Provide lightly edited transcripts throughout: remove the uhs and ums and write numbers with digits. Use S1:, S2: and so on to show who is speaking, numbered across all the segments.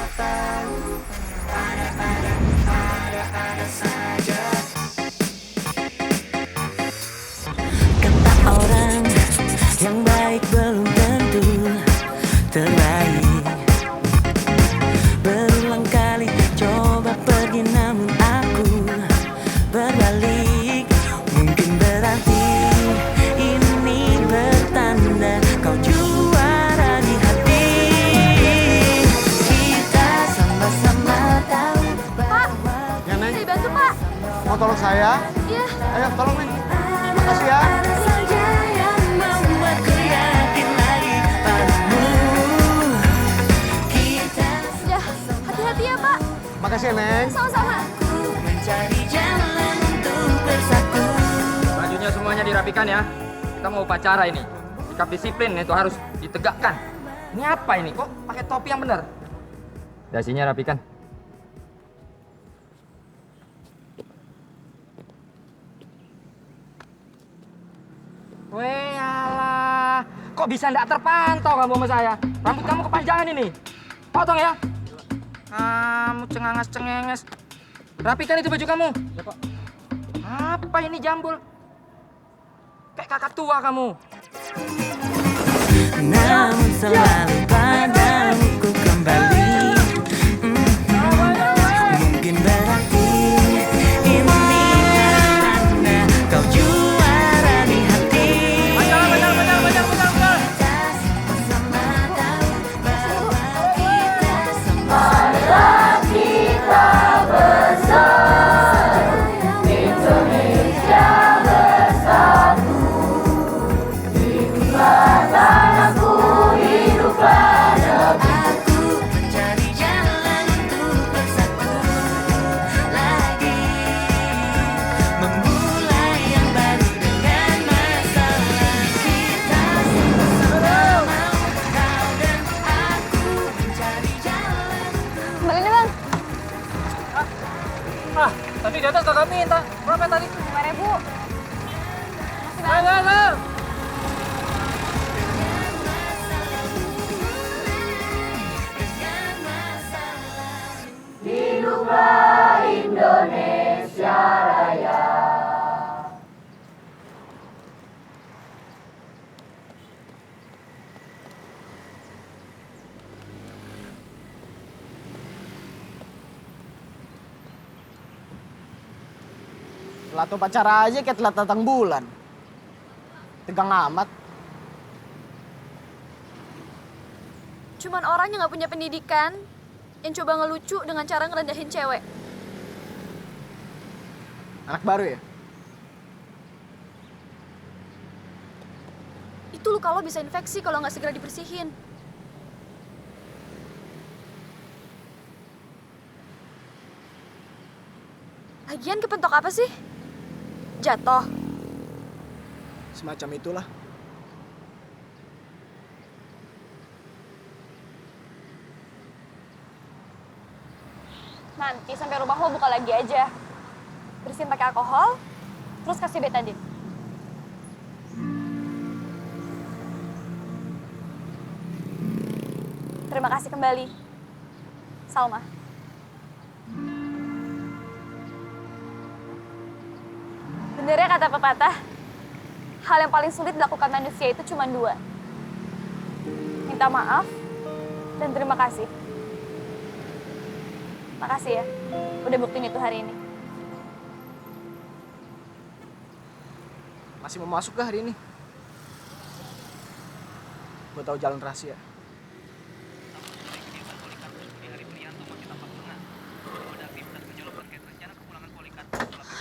S1: Kata orang yang baik belum tentu terbaik. Berulang kali coba pergi namun aku berbalik. Mungkin berarti ini bertanda kau juara di hati. Kita sama-sama tahu bahwa
S2: Ya, Neng.
S3: Bisa dibantu, Pak?
S2: Mau tolong saya?
S3: Iya.
S2: Ayo, tolong, Neng. Makasih ya.
S1: ada saja yang membuatku yakin lagi padamu. Kita
S3: Ya, hati-hati ya, Pak.
S2: Makasih ya, Neng.
S3: Sama-sama.
S1: mencari jalan untuk bersatu.
S4: Bajunya semuanya dirapikan ya. Kita mau upacara ini. Sikap disiplin itu harus ditegakkan. Ini apa ini? Kok pakai topi yang benar? Dasinya rapikan. Weh alah. Kok bisa nggak terpantau kamu sama saya? Rambut kamu kepanjangan ini. Potong ya. Kamu cengangas-cengenges. Rapikan itu baju kamu. Ya, Pak. Apa ini jambul? Kayak kakak tua kamu.
S1: Namun selalu padamu ku kembali. Mungkin berarti ini tanda kau juara di hati. Kita sama-sama tahu bahwa kita semua aku mencari jalan untuk bersatu lagi, memulai yang baru dengan masalah. Kita sama-sama mau kau dan aku mencari jalan.
S3: Kembali nih, Bang.
S4: Ah, tadi datang kakak minta. Berapa tadi?
S3: 5.000.
S4: Ayo.
S2: Telat upacara aja kayak telat datang bulan. Tegang amat.
S3: Cuman orang yang nggak punya pendidikan yang coba ngelucu dengan cara ngerendahin cewek.
S2: Anak baru ya?
S3: Itu luka lo bisa infeksi kalau nggak segera dibersihin. Lagian kepentok apa sih? Jatuh.
S2: Semacam itulah.
S3: Nanti sampai rumah lo buka lagi aja. Bersihin pakai alkohol, terus kasih betadine. Terima kasih kembali. Salma. Bener ya kata pepatah, hal yang paling sulit dilakukan manusia itu cuma dua. Minta maaf dan terima kasih. Makasih ya, udah buktiin itu hari ini.
S2: Masih mau masuk gak hari ini? Gue tahu jalan rahasia.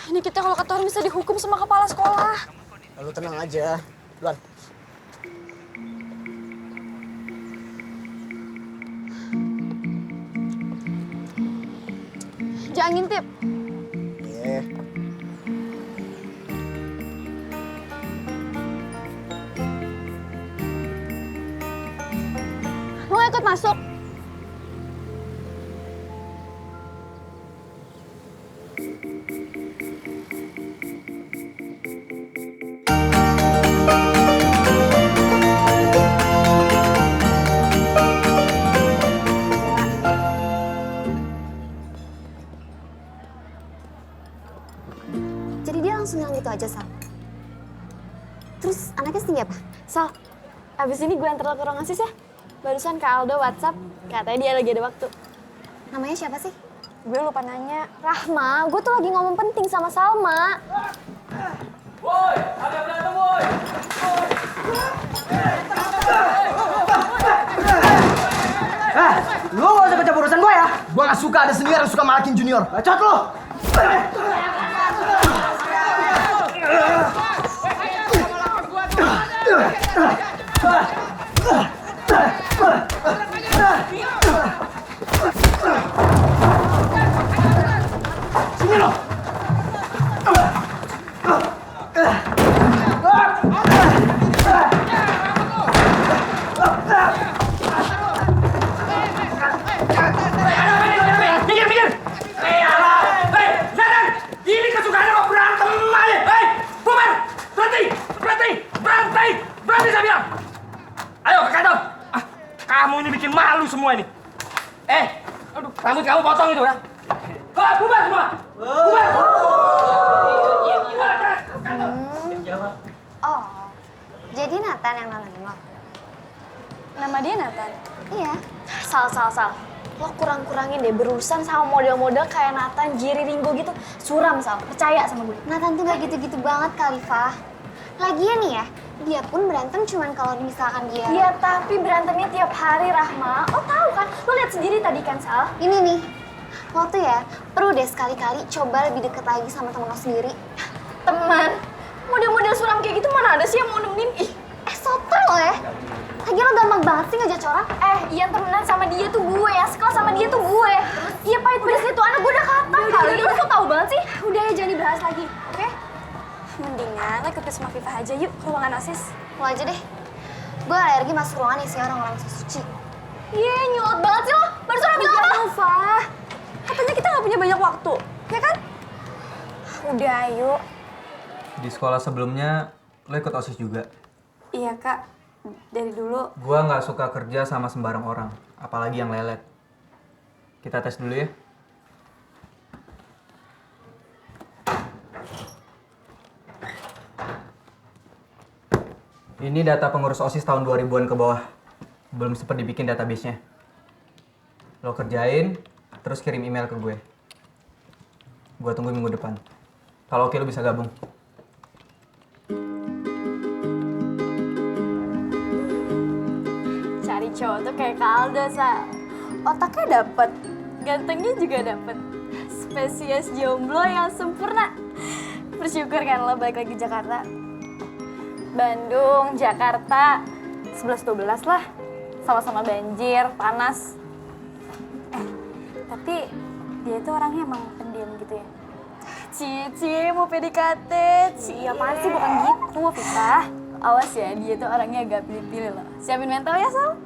S3: Ini kita kalau ketahuan bisa dihukum sama kepala sekolah.
S2: Lalu tenang aja. Duluan.
S3: Jangan ngintip.
S2: Iya.
S3: Mau ikut masuk?
S5: aja, Sal. Terus anaknya setinggi apa?
S3: Sal, abis ini gue antar lo ke ruang asis ya. Barusan Kak Aldo WhatsApp, katanya dia lagi ada waktu.
S5: Namanya siapa sih?
S3: Gue lupa nanya. Rahma, gue tuh lagi ngomong penting sama Salma.
S4: Woi, ada berantem woi.
S2: Lu gak usah campur urusan gue ya. Gue gak suka ada senior yang suka malakin junior. Bacot lu. Sini lo.
S4: Minggir. Hei, Nathan, ini kesukaannya kok berantem aja. Hei, bubar, berhenti saya bilang. Ayo ke kantor. Kamu ini bikin malu semua ini. Rambut kamu potong itu ya. Bubar semua. Bubar.
S5: Oh, jadi Nathan yang nolongin lo?
S3: Nama dia Nathan.
S5: Iya.
S3: Sal. Lo kurang-kurangin deh berurusan sama model-model kayak Nathan, Jerry Ringo gitu. Suram, Sal. Percaya sama gue.
S5: Nathan tuh gak gitu-gitu banget kali, Fah. Lagian nih ya, dia pun berantem cuman kalau misalkan dia...
S3: Iya, tapi berantemnya tiap hari, Rahma. Lo tahu kan? Lo lihat sendiri tadi kan, Sal.
S5: Ini nih, lo tuh ya perlu deh sekali-kali coba lebih deket lagi sama temen lo sendiri.
S3: Teman, model-model suram kayak gitu mana ada sih yang mau nemenin? Ih,
S5: Sotoy lo ya. Lagi lo gampang banget sih ngejudge orang.
S3: Yang temenan sama dia tuh gue ya, sekelas sama dia tuh gue. Iya, pahit pedasnya tuh anak gue udah kata kali. Lo kok tahu banget sih? Udah ya, jangan dibahas lagi, oke? Mendingan lo ikut sama Viva aja yuk ke ruangan asis.
S5: Lo aja deh. Gue alergi masuk ruangan isinya orang-orang suci.
S3: Iya, nyolot banget sih lo. Barusan lo bilang apa? Nova, katanya kita nggak punya banyak waktu, ya kan? Udah, ayo.
S6: Di sekolah sebelumnya, lo ikut OSIS juga?
S3: Iya, Kak. Dari dulu.
S6: Gua nggak suka kerja sama sembarang orang, apalagi yang lelet. Kita tes dulu ya. Ini data pengurus OSIS tahun 2000-an ke bawah. Belum sempat dibikin database-nya. Lo kerjain, terus kirim email ke gue. Gua tunggu minggu depan. Kalau oke, lo bisa gabung.
S3: Cari cowok tuh kayak Kak Aldo, Sa. Otaknya dapet, gantengnya juga dapet. Spesies jomblo yang sempurna. Bersyukur kan lo balik lagi Jakarta. Bandung, Jakarta, 11-12 lah. Sama-sama banjir, panas. Tapi dia tuh orangnya emang pendiam gitu ya. Cici mau PDKT, apaan sih, bukan gitu, Vita. Awas ya, dia tuh orangnya agak pilih-pilih loh. Siapin mental ya, Sal.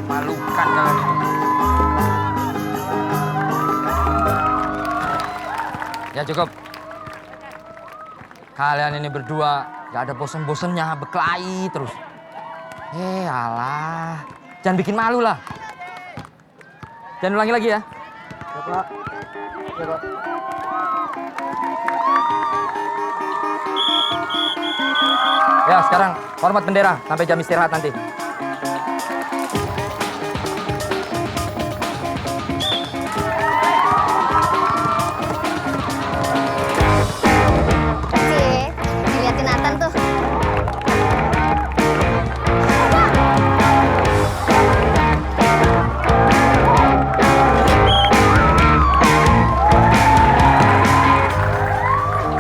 S4: Malukan kalian ini. Ya cukup. Kalian ini berdua gak ada bosen-bosennya, berkelahi terus. Alah, jangan bikin malu lah. Jangan ulangi lagi ya.
S2: Ya, Pak. Ya, Pak.
S4: Ya sekarang hormat bendera sampai jam istirahat nanti.
S5: Cie, diliatin Nathan tuh.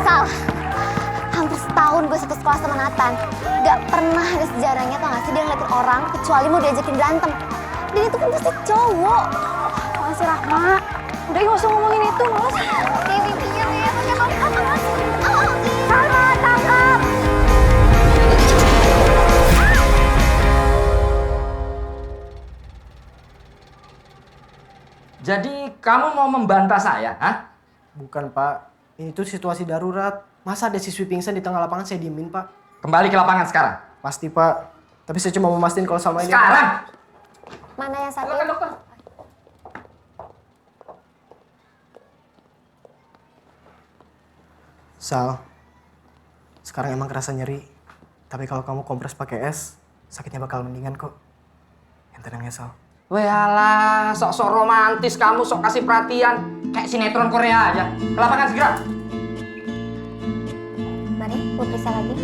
S5: Sal, hampir setahun gue satu sekolah sama Nathan. Gak pernah ada sejarahnya tau gak sih dia ngeliatin orang kecuali mau diajakin berantem. Dan itu kan pasti cowok.
S3: Makasih, Rahma. Udah gak usah ngomongin itu, males.
S5: Dewi pikir ya, punya kamu apa gak sih?
S3: Salma, tangkap!
S4: Jadi kamu mau membantah saya, hah?
S2: Bukan, Pak. Ini tuh situasi darurat. Masa ada siswi pingsan di tengah lapangan saya diemin, Pak?
S4: Kembali ke lapangan sekarang.
S2: Pasti, Pak. Tapi saya cuma mau mastiin kalau Salma ini...
S4: Sekarang!
S5: Mana yang satu?
S4: Silakan dokter.
S2: Sal, sekarang emang kerasa nyeri. Tapi kalau kamu kompres pakai es, sakitnya bakal mendingan kok. Yang tenang ya, Sal.
S4: Weh alah, sok-sok romantis kamu, sok kasih perhatian. Kayak sinetron Korea aja. Ke lapangan segera.
S5: Mari, gue periksa lagi.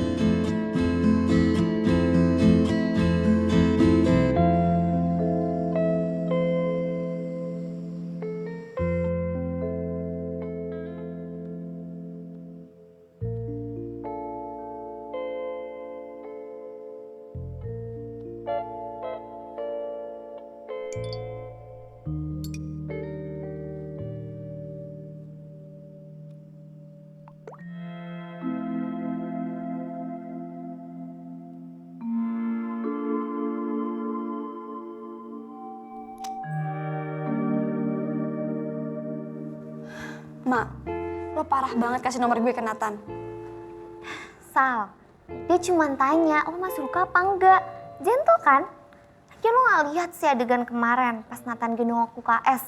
S3: Ma, lo parah banget kasih nomor gue ke Nathan.
S5: Sal, dia cuma tanya, lo masih suka apa enggak? Gentle kan? Lagi lo gak lihat sih adegan kemarin pas Nathan gendong aku KS.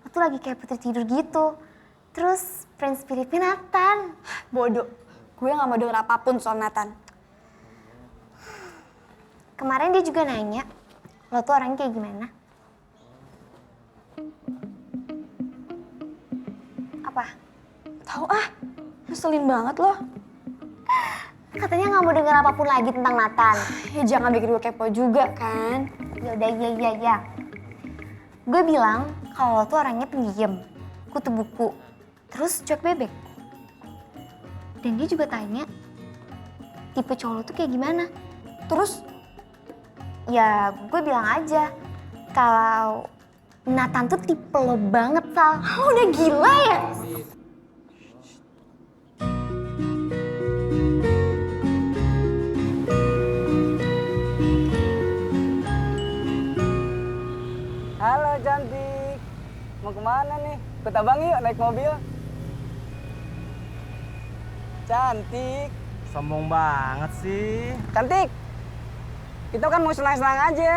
S5: Lo tuh lagi kayak putri tidur gitu. Terus Prince Philipnya Nathan.
S3: Bodoh, gue gak mau denger apapun soal Nathan.
S5: Kemarin dia juga nanya, lo tuh orangnya kayak gimana? Apa?
S3: Tahu ah, ngeselin banget lo.
S5: Katanya nggak mau dengar apapun lagi tentang Nathan.
S3: Ya jangan bikin gue kepo juga kan.
S5: Yaudah, iya. Gue bilang kalau lo tuh orangnya pendiam, kutu buku, terus cuek bebek. Dan dia juga tanya, tipe cowok lo tuh kayak gimana?
S3: Terus,
S5: Ya gue bilang aja, kalau Nathan tuh tipe lo banget, Sal.
S3: lo udah gila ya?
S7: Halo cantik, mau kemana nih? Ikut abang yuk naik mobil. Cantik,
S2: Sombong banget sih.
S7: cantik. Kita kan mau senang-senang aja.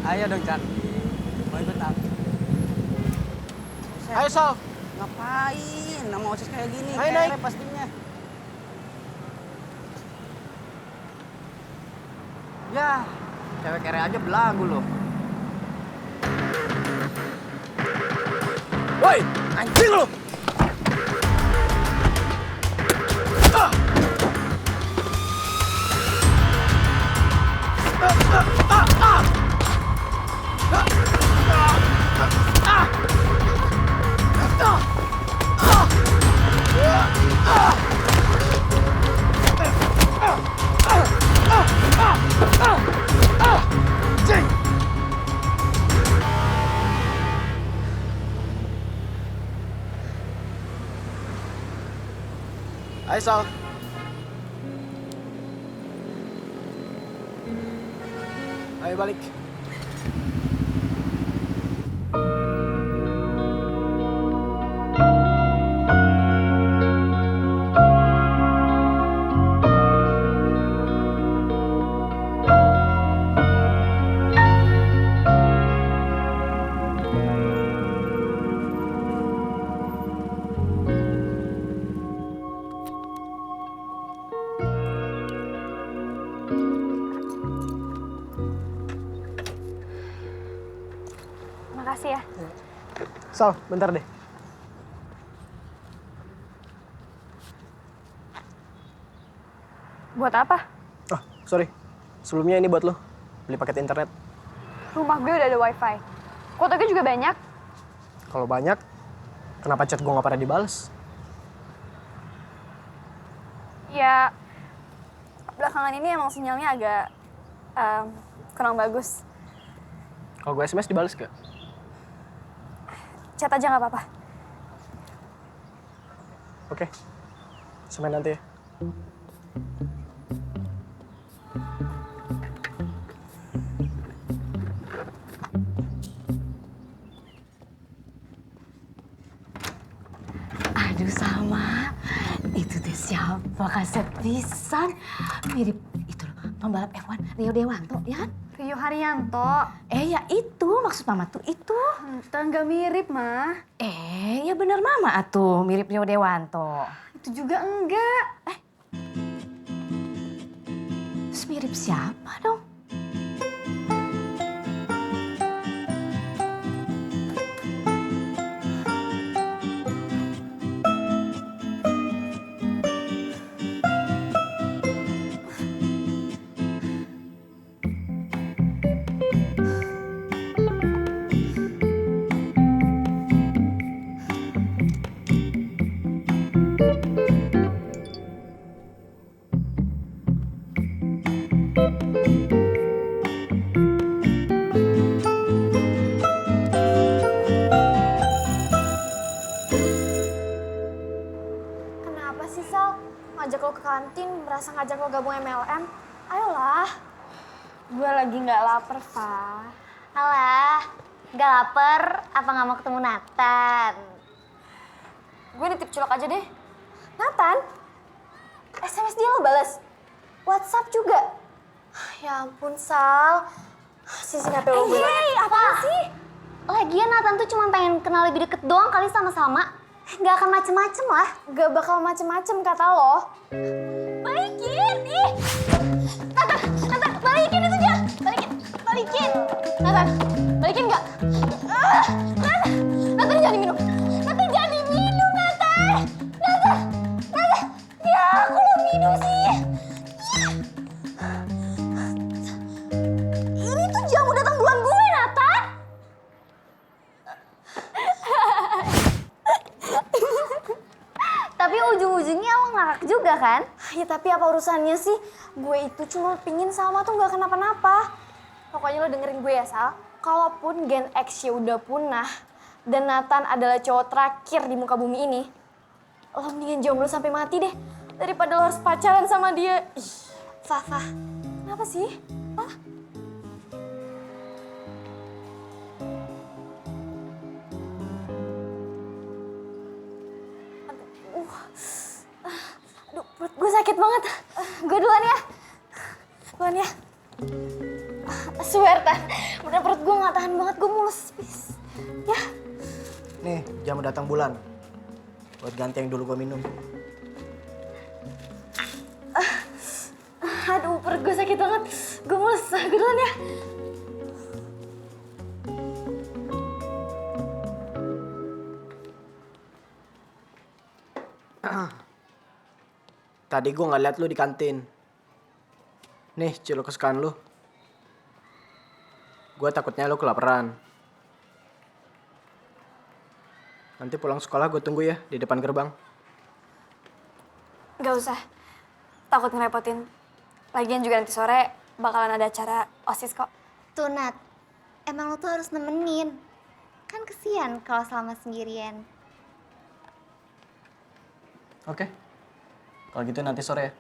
S7: Ayo dong cantik, mau ikut aku?
S2: Ayo, Sal.
S7: Ngapain? Nama OSIS kayak gini,
S2: Ayo,
S7: kere
S2: naik.
S7: pastinya.
S4: Ya, cewek kere aja belagu loh.
S2: Woi, anjing lu! Ayo, Sal. Ayo balik.
S3: Makasih ya.
S2: Sal, bentar deh.
S3: Buat apa?
S2: Oh, sorry. Sebelumnya ini buat lo. Beli paket internet.
S3: Rumah gue udah ada wifi. Kuota gue juga banyak.
S2: Kalau banyak, kenapa chat gue nggak pada dibales?
S3: Ya, belakangan ini emang sinyalnya agak kurang bagus.
S2: Kalau gue SMS dibales gak?
S3: Chat aja nggak apa-apa.
S2: Oke. Sampai nanti ya.
S1: Aduh sama, itu teh siapa kaset pisan mirip itu loh,
S8: pembalap F1 Rio Dewanto, ya kan?
S3: Rio Haryanto.
S8: Ya itu, maksud mama tuh itu.
S3: Nggak mirip, mah.
S8: Ya bener mama atuh, mirip Rio Dewanto.
S3: Itu juga enggak.
S8: Terus mirip siapa dong?
S3: Kenapa sih, Sal? Ngajak lo ke kantin, berasa ngajak lo gabung MLM. Ayolah. Gue lagi nggak lapar, Fa.
S5: Alah, gak lapar, apa gak mau ketemu Nathan?
S3: Gue nitip culok aja deh. Nathan? SMS dia lo balas? WhatsApp juga? Ya ampun, Sal. Sisi HP lo gue.
S5: Apa sih? Lagian Nathan tuh cuma pengen kenal lebih deket doang kali sama-sama. Gak akan macem-macem lah.
S3: Gak bakal macem-macem kata lo.
S5: Balikin, ih! Nathan, balikin itu dia! Balikin! Nathan, balikin gak? Nathan jangan diminum! Nathan jangan diminum, Nathan! Ya aku lo minum sih! Ini tuh jamu datang bulan gue, Nathan! Tapi ujung-ujungnya lo ngakak juga kan?
S3: Ya tapi apa urusannya sih? Gue itu cuma pingin Salma tuh gak kenapa-napa. Pokoknya lo dengerin gue ya, Sal. Kalaupun Gen X udah punah dan Nathan adalah cowok terakhir di muka bumi ini, lo mendingan jomblo sampai mati deh. Daripada lo harus pacaran sama dia. Ih, Fafa. Kenapa sih? Hah? Aduh, perut gue sakit banget. Gue duluan ya. Duluan ya. Swear, Tan. Bener perut gue gak tahan banget. Gue mulus. Please. Ya.
S2: Nih, jamu datang bulan. Buat ganti yang dulu gue minum.
S3: Aduh, perut gue sakit banget. Gue mulus. Gue duluan ya.
S2: Tadi gue nggak liat lu di kantin. Nih, cilok kesukaan lu. Gue takutnya lu kelaparan. Nanti pulang sekolah gue tunggu ya di depan gerbang.
S3: Gak usah. Takut ngerepotin. Lagian juga nanti sore bakalan ada acara OSIS kok.
S5: Tuh Nat, emang lo tuh harus nemenin. Kan kesian kalau selama sendirian.
S2: Oke. Kalau gitu nanti sore ya.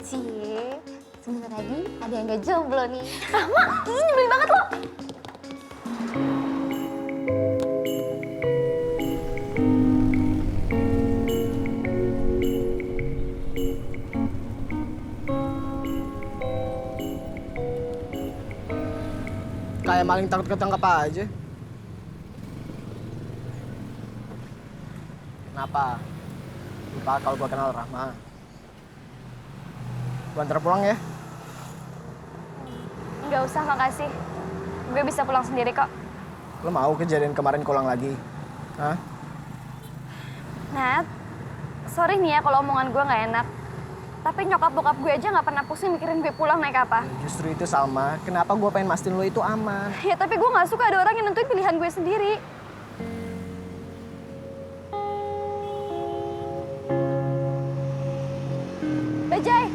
S5: Cie, sebentar lagi ada yang gak jomblo nih.
S3: Mak, ini nyebelin banget lo.
S2: Kayak maling takut ketangkap aja. Kenapa? Lupa kalau gue kenal Rahma. Gue antar pulang ya.
S3: Gak usah, makasih. Gue bisa pulang sendiri kok.
S2: Lo mau kejadian kemarin keulang lagi? Hah?
S3: Nat, sorry nih ya kalau omongan gue gak enak. Tapi nyokap bokap gue aja gak pernah pusing mikirin gue pulang naik apa.
S2: Justru itu Salma, kenapa gue pengen mastiin lo itu aman?
S3: Ya tapi gue gak suka ada orang yang nentuin pilihan gue sendiri. Bajai!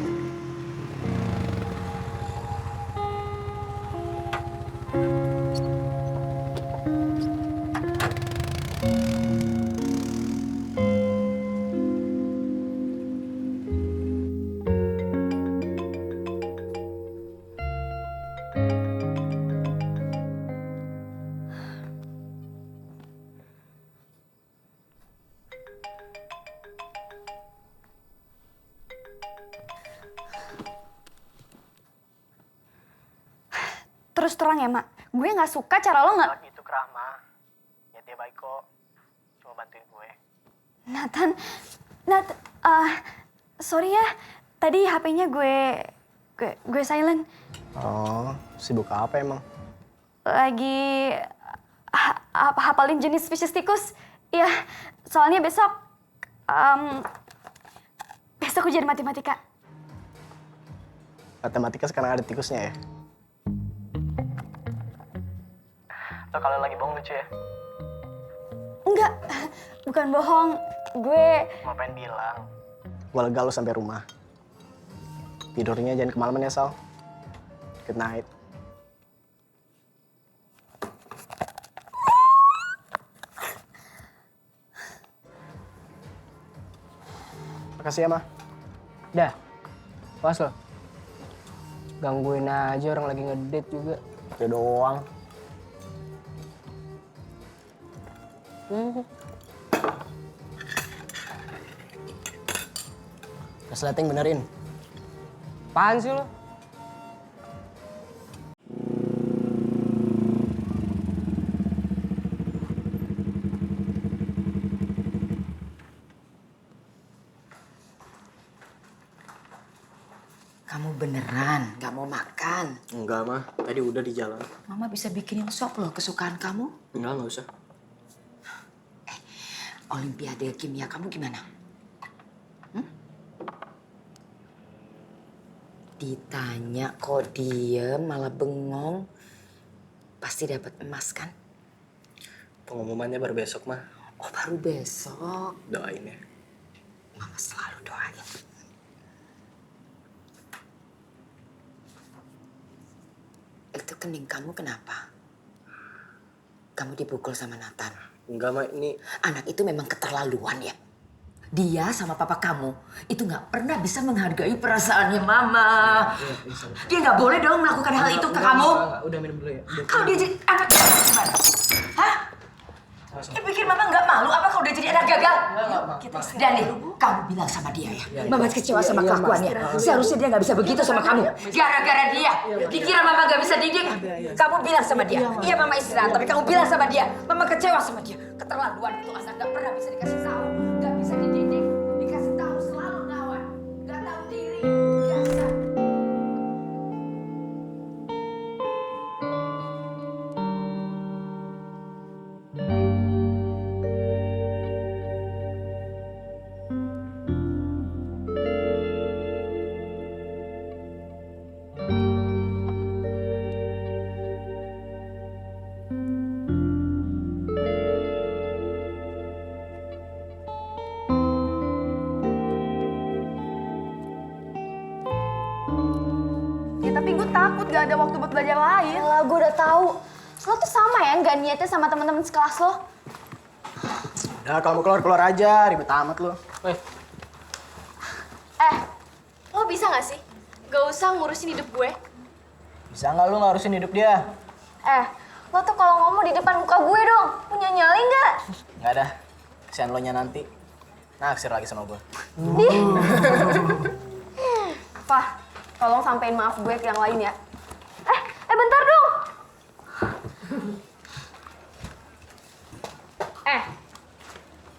S3: terus terang ya, Mak. Gue nggak suka cara lo nggak...
S2: Gitu Rahma. Ya dia baik kok. Cuma bantuin gue.
S3: Nathan, sorry ya. Tadi HP-nya gue silent.
S2: Oh, sibuk apa emang?
S3: Lagi hafalin jenis spesies tikus. Iya, soalnya besok ujian matematika.
S2: Matematika sekarang ada tikusnya ya? Lo kalau lagi bohong lucu ya?
S3: Enggak, bukan bohong. Gue...
S2: Mau pengen bilang. Gue lega lo sampai rumah. Tidurnya jangan kemalaman ya, Sal. Good night. Makasih ya, Ma.
S9: Dah, pas lo. Gangguin aja orang lagi ngedate juga.
S2: Ya doang. Resleting benerin.
S9: Apaan sih lo?
S8: Kamu beneran nggak mau makan?
S2: Enggak, Ma. Tadi udah di jalan.
S8: Mama bisa bikinin sop loh kesukaan kamu.
S2: Enggak usah.
S8: Olimpiade kimia kamu gimana? Ditanya kok diem malah bengong. Pasti dapat emas kan?
S2: Pengumumannya baru besok, Ma.
S8: Oh baru besok.
S2: Doain ya.
S8: Mama selalu doain. Itu kening kamu kenapa? Kamu dipukul sama Nathan.
S2: Enggak, Ma. Ini
S8: Anak itu memang keterlaluan ya. Dia sama papa kamu itu nggak pernah bisa menghargai perasaannya mama. Dia nggak boleh dong melakukan hal itu ke kamu.
S2: Udah minum dulu ya.
S8: Kalau dia jadi anak gimana? Hah? Dia pikir mama nggak malu apa kalau dia jadi anak gagal? Dani, kamu bilang sama dia ya. Mama kecewa sama kelakuannya. Seharusnya dia nggak bisa begitu sama kamu. Gara-gara dia, dikira mama nggak bisa didik. Kamu bilang sama dia. Iya mama istirahat, tapi kamu bilang sama dia. Mama kecewa sama dia. Keterlaluan itu anak nggak pernah bisa dikasih tahu, nggak bisa dididik, dikasih tahu selalu ngelawan, nggak tahu diri. Dasar.
S3: Ya tapi gue takut gak ada waktu buat belajar lain. Lah gue udah tahu. Lo tuh sama ya nggak niatnya sama teman-teman sekelas lo.
S2: Udah, kalau mau keluar aja, ribet amat lo.
S3: Lo bisa nggak sih? Gak usah ngurusin hidup gue.
S2: Bisa nggak lu ngarusin hidup dia?
S3: Lo tuh kalau ngomong di depan muka gue dong. Punya nyali nggak?
S2: Nggak ada. Kesian lo nya nanti. Naksir lagi sama gue.
S3: Fah, tolong sampein maaf gue ke yang lain ya. Bentar dong.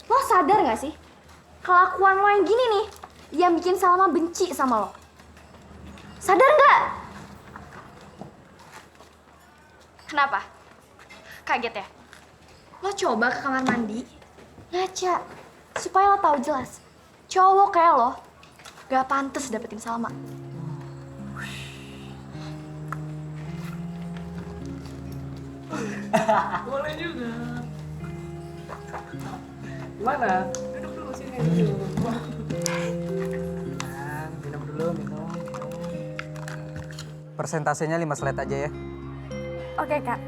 S3: Lo sadar gak sih? Kelakuan lo yang gini nih, yang bikin Salma benci sama lo. Sadar nggak? Kenapa? Kaget ya? Lo coba ke kamar mandi, ngaca, supaya lo tahu jelas. Cowok kayak lo gak pantas dapetin Salma.
S9: Boleh juga. Gimana? Duduk dulu sini. Minum dulu, minum.
S6: Persentasenya 5 slide aja ya.
S3: Oke, Kak.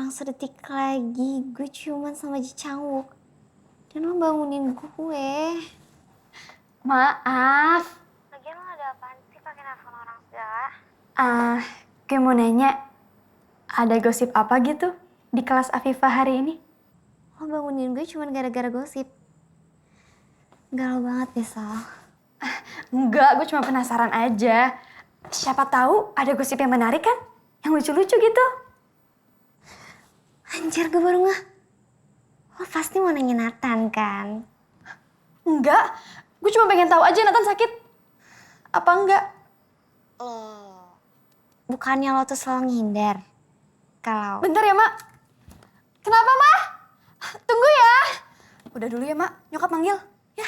S5: hilang sedetik lagi gue ciuman sama Ji Changwook. Dan lo bangunin gue.
S3: Maaf.
S5: Lagian lo ada apaan sih pakai nelfon orang segala?
S3: Gue mau nanya, ada gosip apa gitu di kelas Afifah hari ini?
S5: Lo bangunin gue cuma gara-gara gosip. Galau banget deh, Sal.
S3: Enggak, gue cuma penasaran aja. Siapa tahu ada gosip yang menarik kan? Yang lucu-lucu gitu.
S5: Anjir, gue baru ngeh. Lo pasti mau nanya Nathan kan?
S3: Enggak, gue cuma pengen tahu aja Nathan sakit. Apa enggak?
S5: Bukannya lo tuh selalu ngehindar. Kalau...
S3: Bentar ya, Mak. Kenapa, Mak? Tunggu ya. Udah dulu ya, Mak. Nyokap manggil. Ya.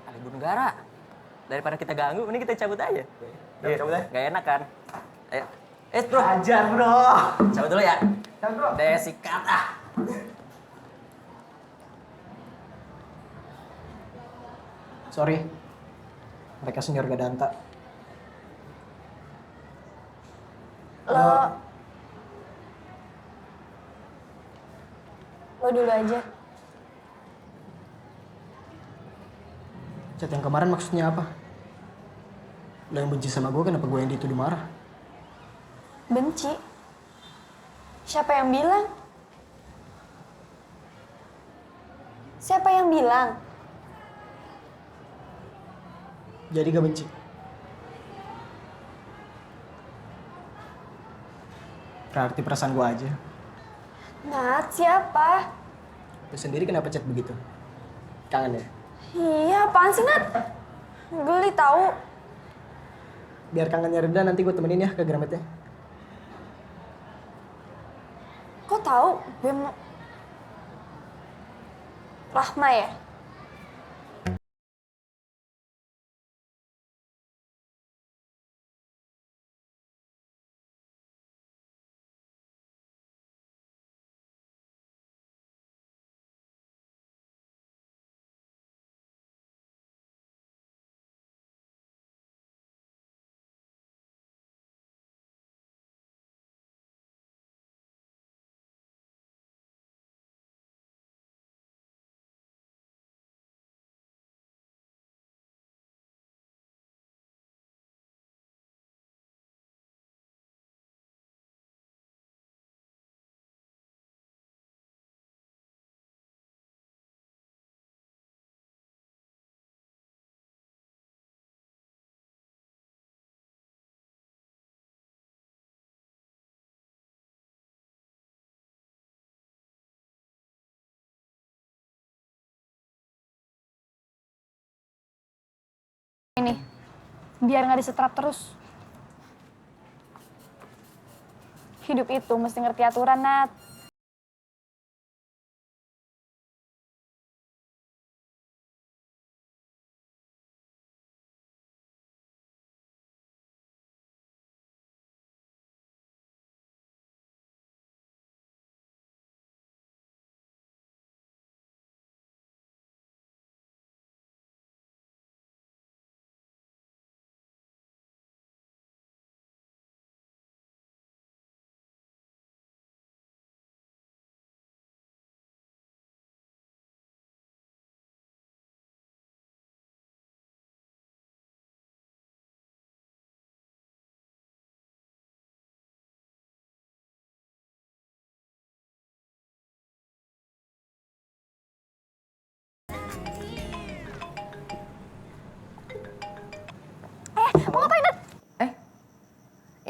S10: Ada Bu Negara. Daripada kita ganggu, mending kita cabut aja. Iya, cabut aja. Gak enak kan? Ayo. Bro.
S2: Ajar, bro.
S10: Cabut dulu ya.
S2: Cabut, bro.
S10: Desikat ah.
S2: Sorry. Mereka senior Gadanta.
S3: Lo dulu aja.
S2: Chat yang kemarin maksudnya apa? Lo yang benci sama gue, kenapa gue yang dituduh marah?
S3: Benci? Siapa yang bilang? Siapa yang bilang?
S2: Jadi gak benci? Berarti perasaan gue aja.
S3: Nat, siapa?
S2: Lo sendiri kenapa chat begitu? Kangen ya?
S3: Iya, apaan sih, Nat? Geli tahu.
S2: Biar kangennya reda, nanti gue temenin ya ke Grametnya.
S3: Kok tahu gue mau... Rahma ya? Ini, biar nggak disetrap terus. Hidup itu mesti ngerti aturan, Nat.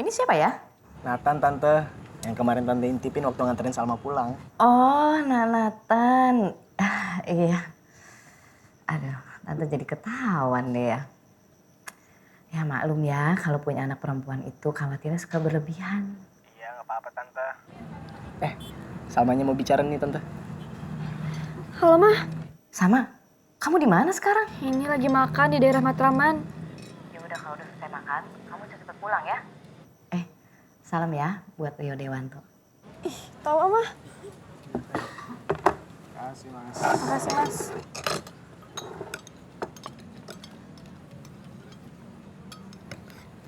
S8: Ini siapa ya?
S2: Nathan, Tante. Yang kemarin Tante intipin waktu nganterin Salma pulang.
S8: Oh, Nathan. Iya. Aduh, Tante jadi ketahuan deh ya. Ya maklum ya, kalau punya anak perempuan itu khawatirnya suka berlebihan.
S2: Iya, nggak apa-apa, Tante. Salmanya mau bicara nih, Tante.
S3: Halo, Mah.
S8: Sama, kamu di mana sekarang?
S3: Ini lagi makan di daerah Matraman.
S8: Ya udah kalau udah selesai makan, kamu cepet pulang ya. Salam ya buat Rio Dewanto.
S3: Ih, tahu Mah.
S2: Makasih, Mas.
S3: Makasih, Mas.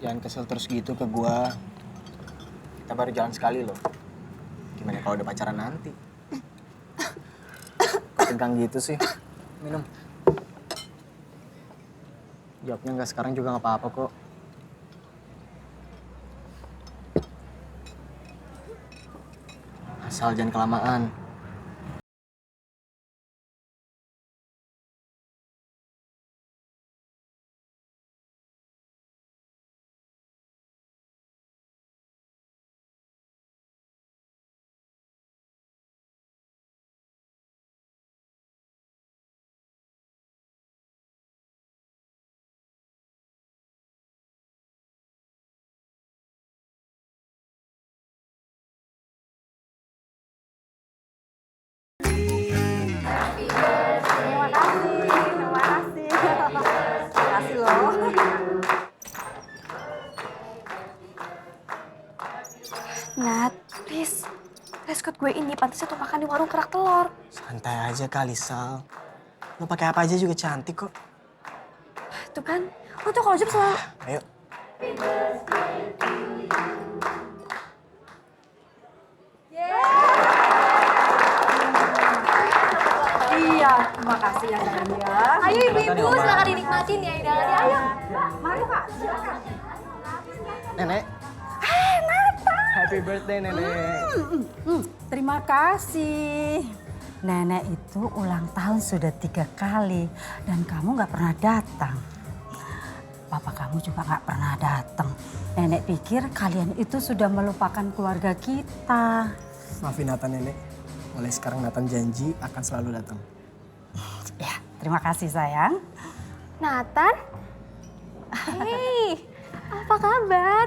S2: Jangan kesel terus gitu ke gua. Kita baru jalan sekali loh. Gimana kalau udah pacaran nanti? Kok tegang gitu sih? Minum. Jawabnya nggak sekarang juga nggak apa-apa kok. Asal jangan kelamaan.
S3: Nat, please. Dress code gue ini pantasnya tuh makan di warung kerak telur.
S2: Santai aja kali, Sal. Lo pakai apa aja juga cantik kok.
S3: Tuh kan, lo tuh kalau job selalu...
S2: Ayo.
S8: Iya, terima kasih ya sayang ya.
S3: Ayo ibu-ibu, silakan dinikmatin ya hidangannya. Ayo.
S8: Mari Pak, silakan.
S2: Nenek. Happy birthday, Nenek.
S11: Terima kasih. Nenek itu ulang tahun sudah 3 kali dan kamu nggak pernah datang. Papa kamu juga nggak pernah datang. Nenek pikir kalian itu sudah melupakan keluarga kita.
S2: Maafin Nathan, Nenek. Mulai sekarang Nathan janji akan selalu datang.
S11: Ya, terima kasih sayang.
S3: Nathan? Hei, apa kabar?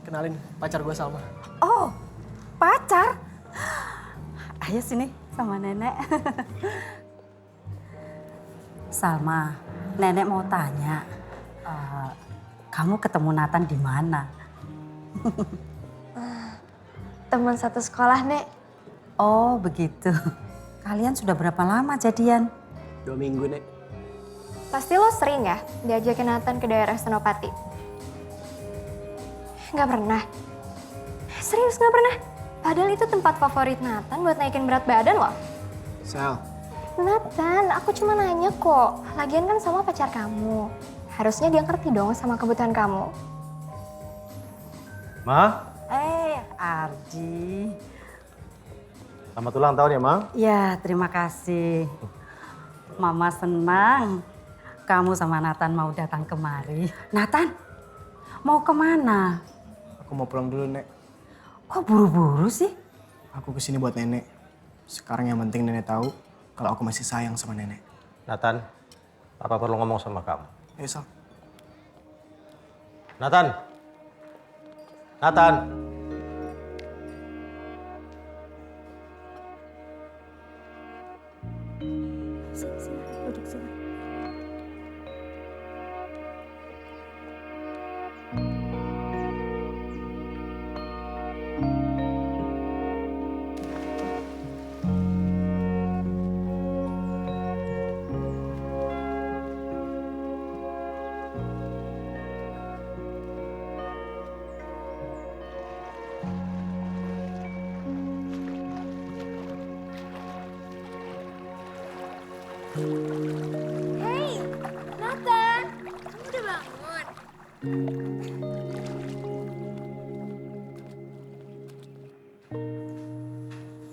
S2: Kenalin, pacar gue Salma.
S11: Oh, pacar? Ayo sini sama nenek. Salma, nenek mau tanya, kamu ketemu Nathan di mana?
S3: Teman satu sekolah, Nek.
S11: Oh, begitu. Kalian sudah berapa lama jadian?
S2: 2 minggu, Nek.
S3: Pasti lo sering ya diajakin Nathan ke daerah Senopati? Nggak pernah? Serius nggak pernah? Padahal itu tempat favorit Nathan buat naikin berat badan loh.
S2: Sal.
S3: Nathan, aku cuma nanya kok. Lagian kan sama pacar kamu. Harusnya dia ngerti dong sama kebutuhan kamu.
S12: Ma,
S11: Ardi.
S12: selamat ulang tahun ya, Ma.
S11: Ya, terima kasih. Mama senang kamu sama Nathan mau datang kemari. Nathan, mau kemana?
S2: Aku mau pulang dulu, Nek.
S11: Kok buru-buru sih?
S2: Aku kesini buat Nenek. Sekarang yang penting Nenek tahu kalau aku masih sayang sama Nenek.
S12: Nathan, Papa perlu ngomong sama kamu.
S2: Ayo, Sal.
S12: Nathan! Nathan!
S3: Sini, duduk sini. Hey, Nathan, kamu udah bangun?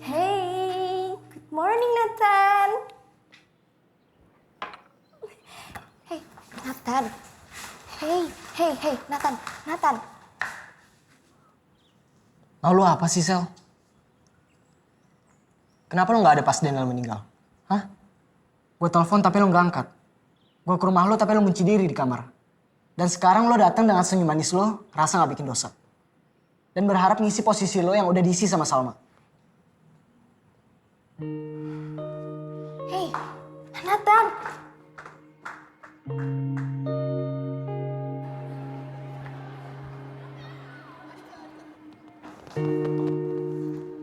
S3: Hey, good morning Nathan. Hey, Nathan,
S5: Hey, Nathan.
S2: Mau lu apa sih, Sel? Kenapa lu nggak ada pas Daniel meninggal? Hah? Gue telepon tapi lu nggak angkat. Gue ke rumah lu tapi lu kunci diri di kamar. Dan sekarang lo datang dengan senyum manis lo, rasa nggak bikin dosa. Dan berharap ngisi posisi lo yang udah diisi sama Salma.
S5: Hey, Nathan.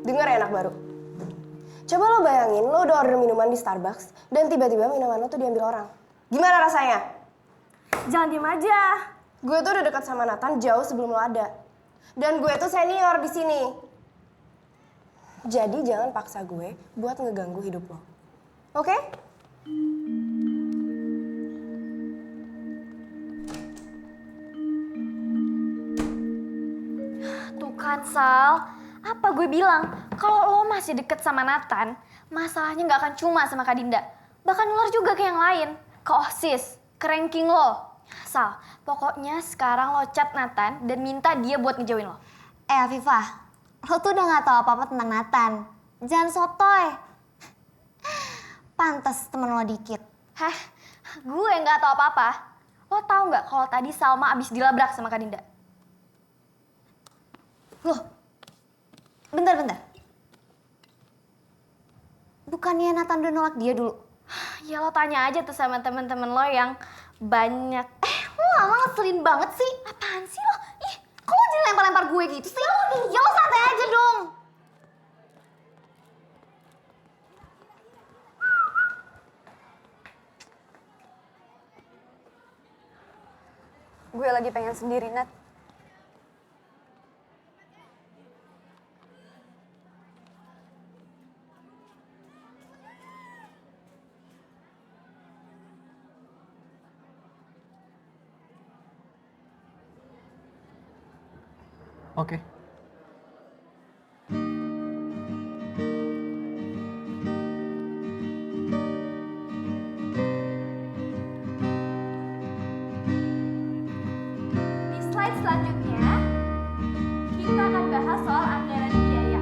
S13: Dengar anak baru. Coba lo bayangin, lo udah order minuman di Starbucks, dan tiba-tiba minuman lo tuh diambil orang. Gimana rasanya?
S3: Jangan diem aja.
S13: Gue tuh udah dekat sama Nathan jauh sebelum lo ada. Dan gue tuh senior di sini. Jadi jangan paksa gue buat ngeganggu hidup lo. Oke?
S3: Tuh kan, Sal. Apa gue bilang? Kalau lo masih deket sama Nathan, masalahnya nggak akan cuma sama Kak Dinda. Bahkan nular juga ke yang lain. Ke OSIS, ke ranking lo. Sal, pokoknya sekarang lo chat Nathan dan minta dia buat ngejauhin lo.
S5: Afifah, lo tuh udah gak tahu apa-apa tentang Nathan. Jangan sotoy. Pantes temen lo dikit.
S3: Heh, gue nggak tahu apa-apa. Lo tahu nggak kalau tadi Salma abis dilabrak sama Kak Dinda?
S5: Loh, bentar. Bukannya Nathan udah nolak dia dulu?
S3: Ya lo tanya aja tuh sama temen-temen lo yang banyak.
S5: Lo lama ngeselin banget sih. Apaan sih lo? Ih, kok lo jadi lempar-lempar gue gitu sih? Ya lo santai aja dong.
S3: Gue lagi pengen sendiri, Nat.
S2: Oke.
S3: Di slide selanjutnya, kita akan bahas soal anggaran biaya.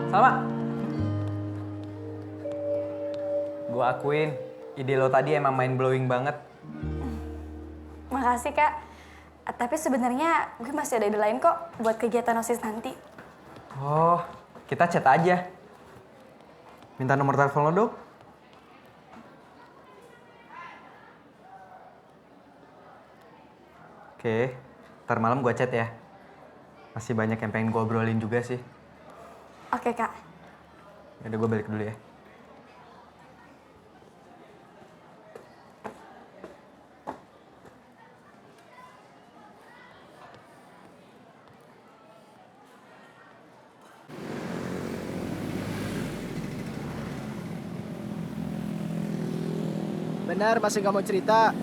S6: Salma. Gue akuin, ide lo tadi emang mind blowing banget.
S3: Makasih, Kak. Tapi sebenarnya gue masih ada ide lain kok buat kegiatan OSIS nanti.
S6: Oh, kita chat aja. Minta nomor telepon lo dong. Oke, ntar malam gue chat ya. Masih banyak yang pengen gue obrolin juga sih.
S3: Oke, Kak.
S6: Yaudah gue balik dulu ya.
S2: Benar, masih gak mau cerita.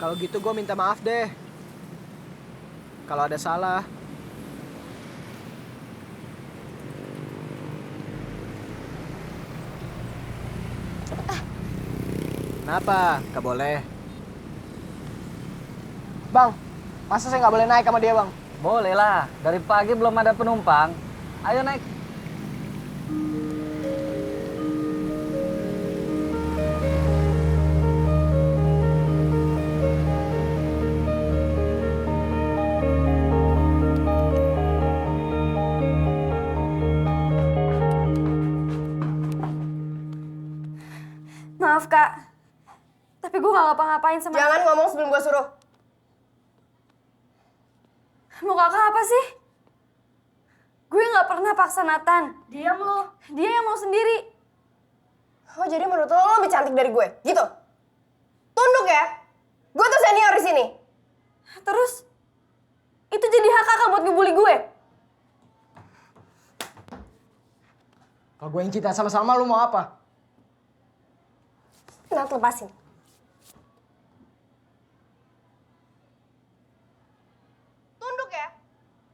S2: Kalau gitu gue minta maaf deh. Kalau ada salah. Kenapa? Gak boleh. Bang, masa saya gak boleh naik sama dia, Bang?
S7: Boleh lah, dari pagi belum ada penumpang. Ayo naik.
S3: Maaf, Kak. Tapi gue gak ngapa-ngapain sama...
S13: Jangan ngomong sebelum gue suruh.
S3: Mau kakak apa sih? Gue gak pernah paksa Nathan. Diam lo. Dia yang mau sendiri.
S13: Oh, jadi menurut lo lebih cantik dari gue? Gitu? Tunduk ya? Gue tuh senior di sini.
S3: Terus? Itu jadi hak kakak buat ngebully gue?
S2: Kalau gue yang cinta sama-sama, lu mau apa?
S13: Nat, lepasin. Tunduk ya.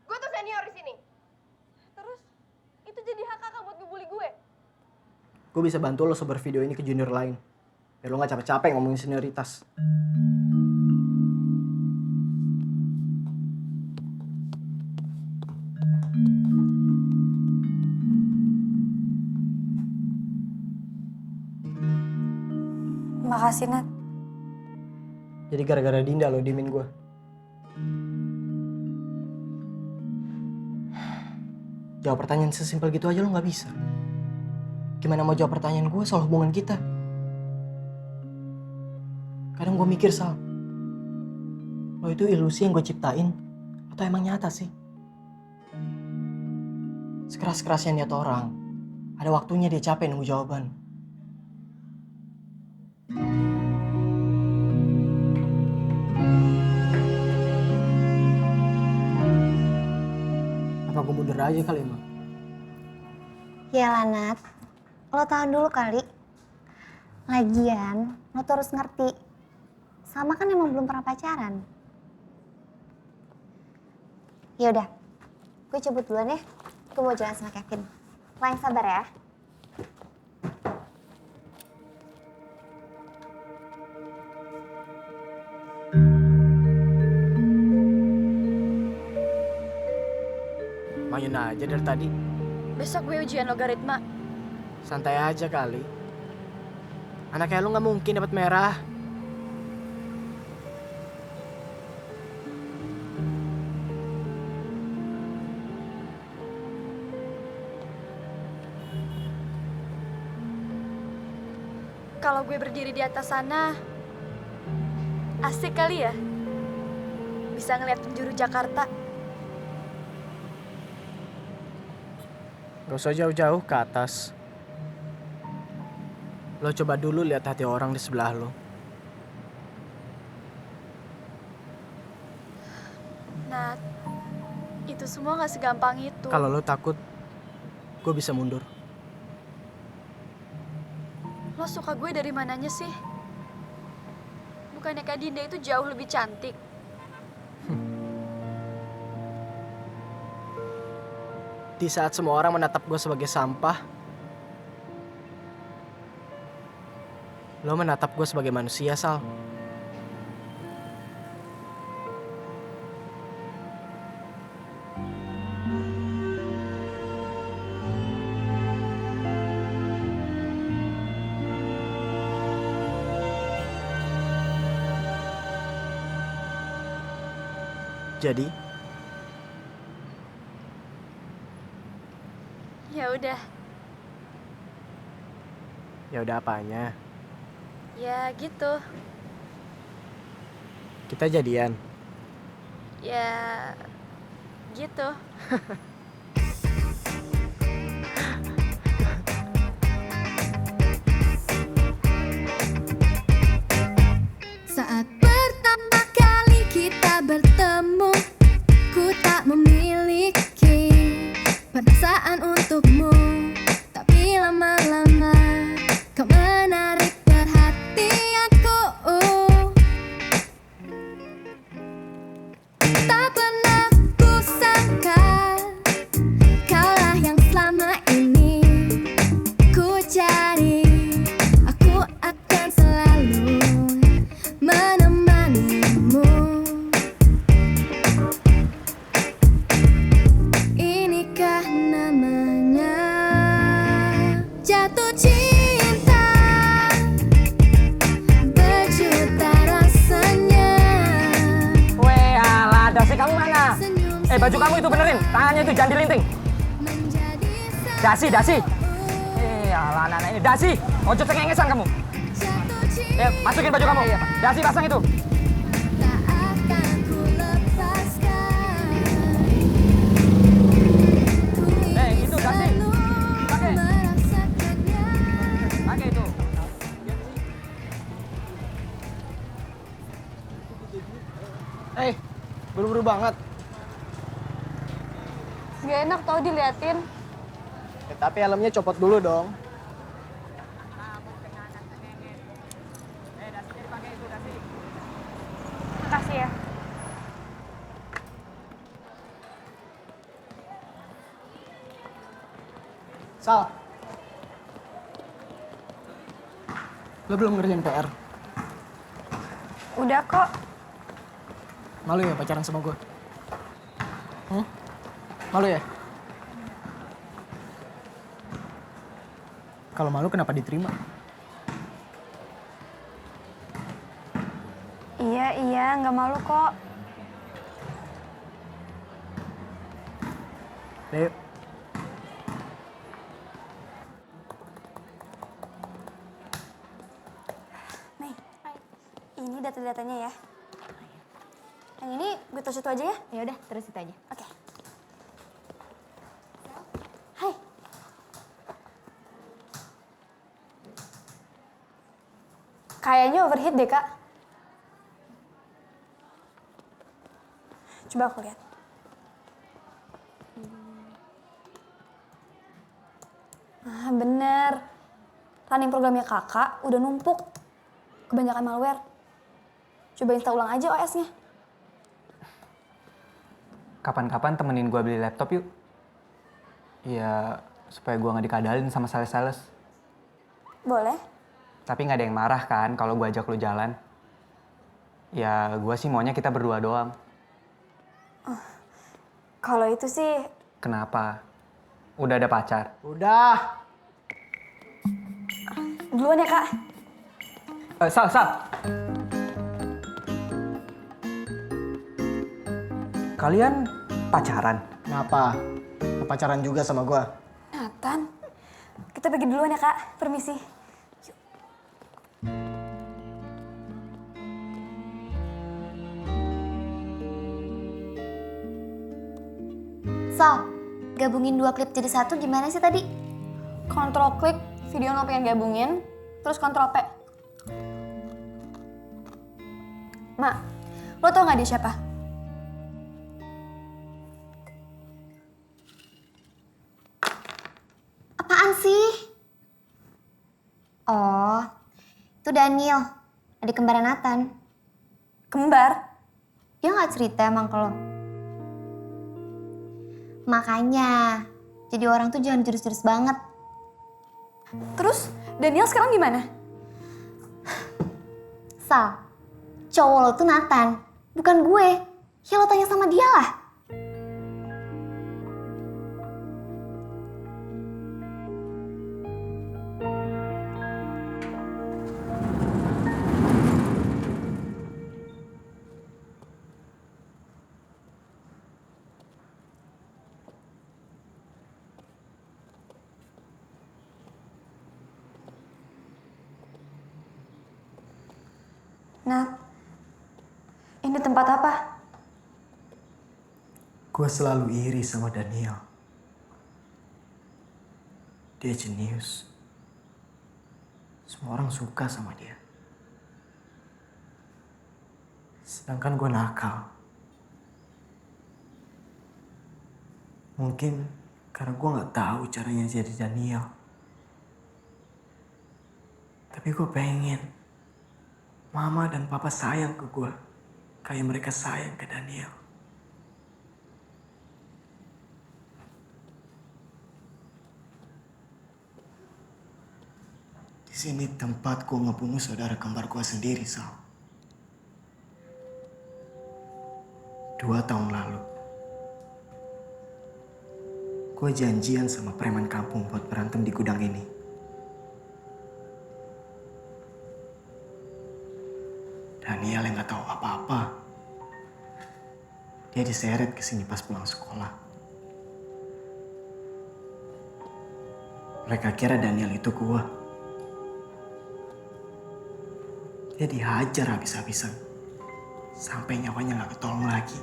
S13: Gue tuh senior di sini. Terus, itu jadi hak kakak buat ngebully gue.
S2: Gue bisa bantu lo sebar video ini ke junior lain. Biar lo gak capek-capek ngomongin senioritas.
S13: Makasih, Nat.
S2: Jadi gara-gara Dinda lo diemin gue. Jawab pertanyaan sesimpel gitu aja lo gak bisa. Gimana mau jawab pertanyaan gue soal hubungan kita? Kadang gue mikir, Sal, lo itu ilusi yang gue ciptain atau emang nyata sih? Sekeras-kerasnya niat orang, ada waktunya dia capek nunggu jawaban. Apa gue mundur aja kali emang?
S5: Ya Nat, lo tahan dulu kali. Lagian, lo tuh harus ngerti. Sama kan emang belum pernah pacaran. Yaudah, gue cabut duluan ya. Gue mau jalan sama Kevin. Lo yang sabar ya.
S2: Main aja dari tadi.
S3: Besok gue ujian logaritma.
S2: Santai aja kali. Anak kayak lu gak mungkin dapat merah.
S3: Kalau gue berdiri di atas sana, asik kali ya? Bisa ngeliat penjuru Jakarta.
S2: Gak usah jauh-jauh ke atas. Lo coba dulu lihat hati orang di sebelah lo.
S3: Nat, itu semua gak segampang itu.
S2: Kalau lo takut, gue bisa mundur.
S3: Lo suka gue dari mananya sih? Bukannya Kak Dinda itu jauh lebih cantik?
S2: Di saat semua orang menatap gue sebagai sampah, lo menatap gue sebagai manusia, Sal. Jadi,
S3: Ya udah,
S2: ya udah apanya?
S3: ya gitu.
S2: Kita jadian.
S3: Ya gitu.
S1: Saat pertama kali kita bertemu, ku tak memiliki perasaan untukmu. Tapi lama-lama kau menarik perhatianku. Tak pernah ku sangka kaulah yang selama ini ku cari. Aku akan selalu menemanimu. Inikah namanya jatuh cinta, berjuta rasanya.
S4: Weh, alah, Dasi kamu mana? Baju kamu itu benerin, tangannya itu jangan dilinting. Dasi. Alah, anak ini. Dasi, ojo cengengesan kamu. Masukin baju kamu. Dasi, pasang itu. Itu Dasi. Pakai itu.
S2: Buru-buru banget.
S3: Gak enak tau diliatin.
S2: Ya, tapi helmnya copot dulu dong.
S3: Makasih ya.
S2: Sal. Lo belum ngerjain PR?
S3: Udah kok.
S2: Malu ya pacaran sama gue? Malu ya? Kalau malu kenapa diterima?
S3: Iya, nggak malu kok.
S2: Ayo.
S3: Nih, ini data-datanya ya. Yang ini gue terus itu aja ya?
S5: Ya udah, terus itu aja.
S3: Oke. Hai. Kayaknya overheat deh, Kak. Coba aku lihat. Ah, bener. Running programnya kakak udah numpuk. Kebanyakan malware. Coba install ulang aja OS-nya.
S6: Kapan-kapan temenin gue beli laptop yuk. Ya, supaya gue nggak dikadalin sama sales-sales.
S3: Boleh.
S6: Tapi nggak ada yang marah kan kalau gue ajak lu jalan. Ya, gue sih maunya kita berdua doang.
S3: Kalau itu sih...
S6: Kenapa? Udah ada pacar?
S2: Udah.
S3: Duluan ya, Kak.
S6: Sal. Kalian pacaran?
S2: Kenapa? Mau pacaran juga sama gue?
S3: Nathan, kita pergi duluan ya, Kak. Permisi.
S5: Sal, gabungin 2 klip jadi satu gimana sih tadi?
S3: Kontrol klik video yang lo pengen gabungin, terus kontrol P. Mak, lo tau gak dia siapa?
S5: Apaan sih? Oh, itu Daniel, adik kembaran Nathan.
S3: Kembar?
S5: Dia gak cerita emang ke lo? Makanya, jadi orang tuh jangan jurus-jurus banget.
S3: Terus, Daniel sekarang gimana?
S5: Sal, cowok lo tuh Nathan, bukan gue. Ya lo tanya sama dia lah.
S3: Nat, ini tempat apa?
S2: Gue selalu iri sama Daniel. Dia jenius. Semua orang suka sama dia. Sedangkan gue nakal. Mungkin karena gue gak tahu caranya jadi Daniel. Tapi gue pengen Mama dan Papa sayang ke gue, kayak mereka sayang ke Daniel. Di sini tempat gue ngebunuh saudara kembar gue sendiri, Sal. 2 tahun lalu, gue janjian sama preman kampung buat berantem di gudang ini. Daniel yang gak tahu apa-apa. Dia diseret ke sini pas pulang sekolah. Mereka kira Daniel itu gua. Dia dihajar habis-habisan. Sampai nyawanya gak ketolong lagi.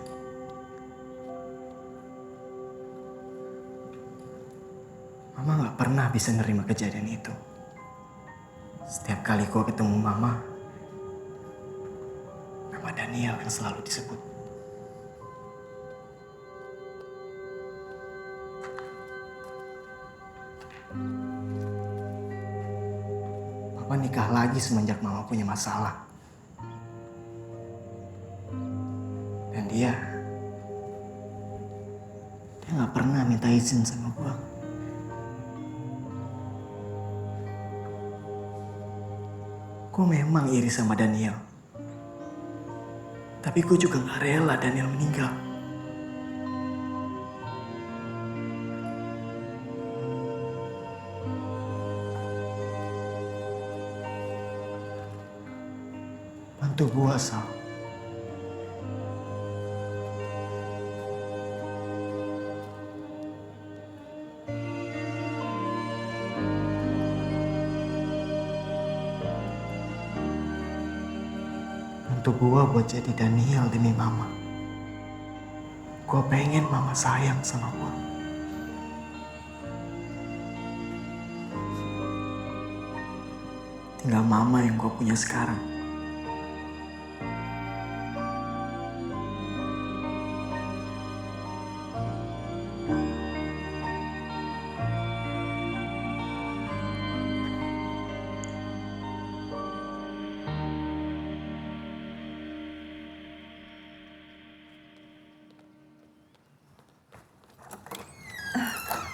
S2: Mama gak pernah bisa nerima kejadian itu. Setiap kali gua ketemu Mama, nama Daniel yang selalu disebut. nikah lagi semenjak mama punya masalah. Dan dia nggak pernah minta izin sama gua. Gua memang iri sama Daniel. Tapi gua juga nggak rela Daniel meninggal. Bantu gua, Sal. Bantu gua buat jadi Daniel demi mama. Gua pengen mama sayang sama gua. Tinggal mama yang gua punya sekarang.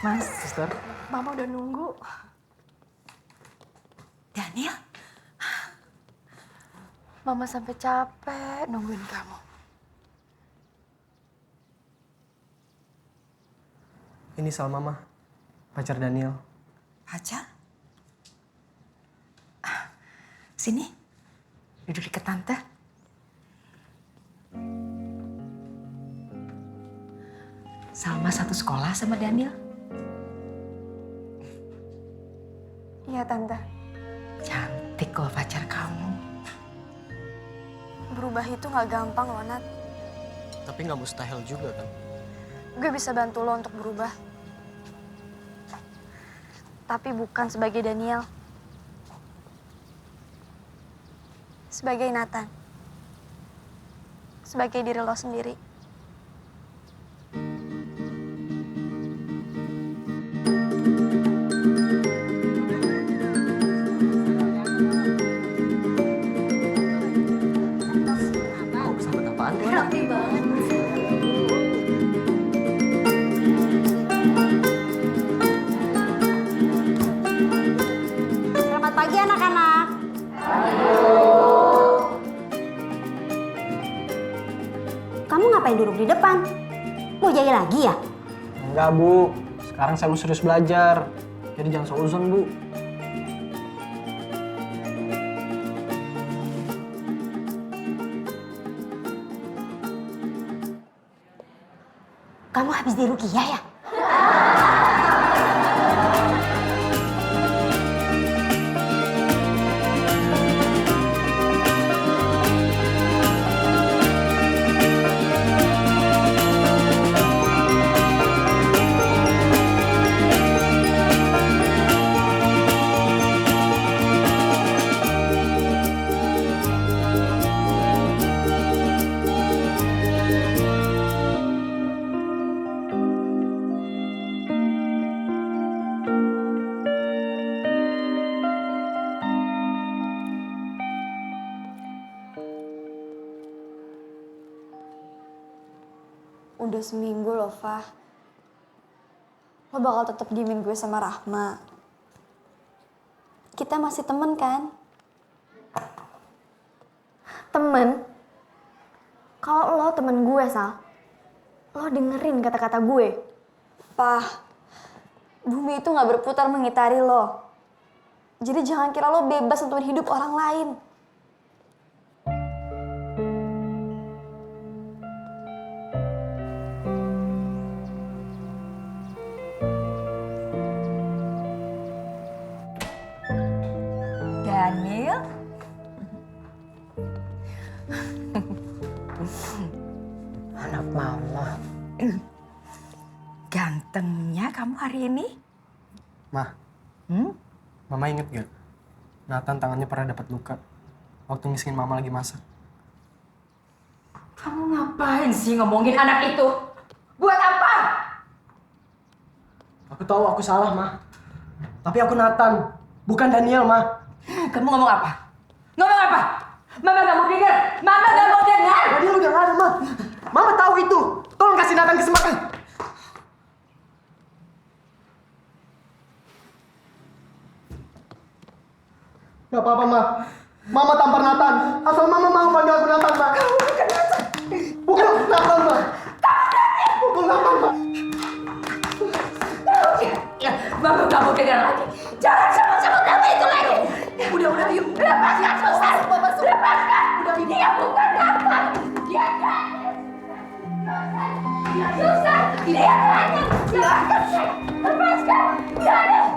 S8: Mas.
S2: Sister.
S8: Mama udah nunggu. Daniel? Mama sampai capek nungguin kamu.
S2: Ini Sal mama, pacar Daniel.
S8: Pacar? Sini, duduk dekat tante. Salma satu sekolah sama Daniel?
S3: Iya, Tante.
S8: Cantik loh pacar kamu.
S3: Berubah itu nggak gampang loh, Nat.
S2: Tapi nggak mustahil juga kan?
S3: Gue bisa bantu lo untuk berubah. Tapi bukan sebagai Daniel. Sebagai Nathan. Sebagai diri lo sendiri.
S8: Rapi banget.
S11: Selamat pagi anak-anak. Kamu ngapain duduk di depan? Mau jahit lagi ya?
S2: Enggak, Bu. Sekarang saya mau serius belajar. Jadi jangan seuzon, Bu.
S11: Kamu habis di Rukiah ya?
S3: Udah seminggu loh, Fah. Lo bakal tetap diemin gue sama Rahma. Kita masih temen kan?
S5: Temen? Kalau lo temen gue, Sal, lo dengerin kata-kata gue.
S3: Pah, bumi itu gak berputar mengitari lo. Jadi jangan kira lo bebas untuk hidup orang lain.
S8: Daniel?
S2: Anak mama.
S8: Gantengnya kamu hari ini.
S2: Mah, mama inget gak? Nathan tangannya pernah dapat luka waktu ngisengin mama lagi masak.
S8: Kamu ngapain sih ngomongin anak itu? Buat apa?
S2: Aku tahu aku salah, Mah. Tapi aku Nathan, bukan Daniel, Mah.
S8: Kamu ngomong apa? Ngomong apa? Mama gak mau dengar. Mama gak mau dengar.
S2: Tadi lu udah gak ada, Ma. Mama tahu itu. Tolong kasih Nathan kesempatan. Gak apa-apa, Ma. Mama tampar Nathan. Asal Mama mau panggil aku Nathan, Ma. Kamu bukan Nathan. Bukan Nathan, Ma. Bukan Nathan, Ma.
S8: Mama gak mau dengar lagi. Jangan sebut-sebut nama itu lagi. Udah, yuk. Lepaskan, Susan. Lepaskan. Dia bukan Nathan. Dia gadis. Dia Susan. Dia gadis. Lepaskan. Lepaskan. Gadis.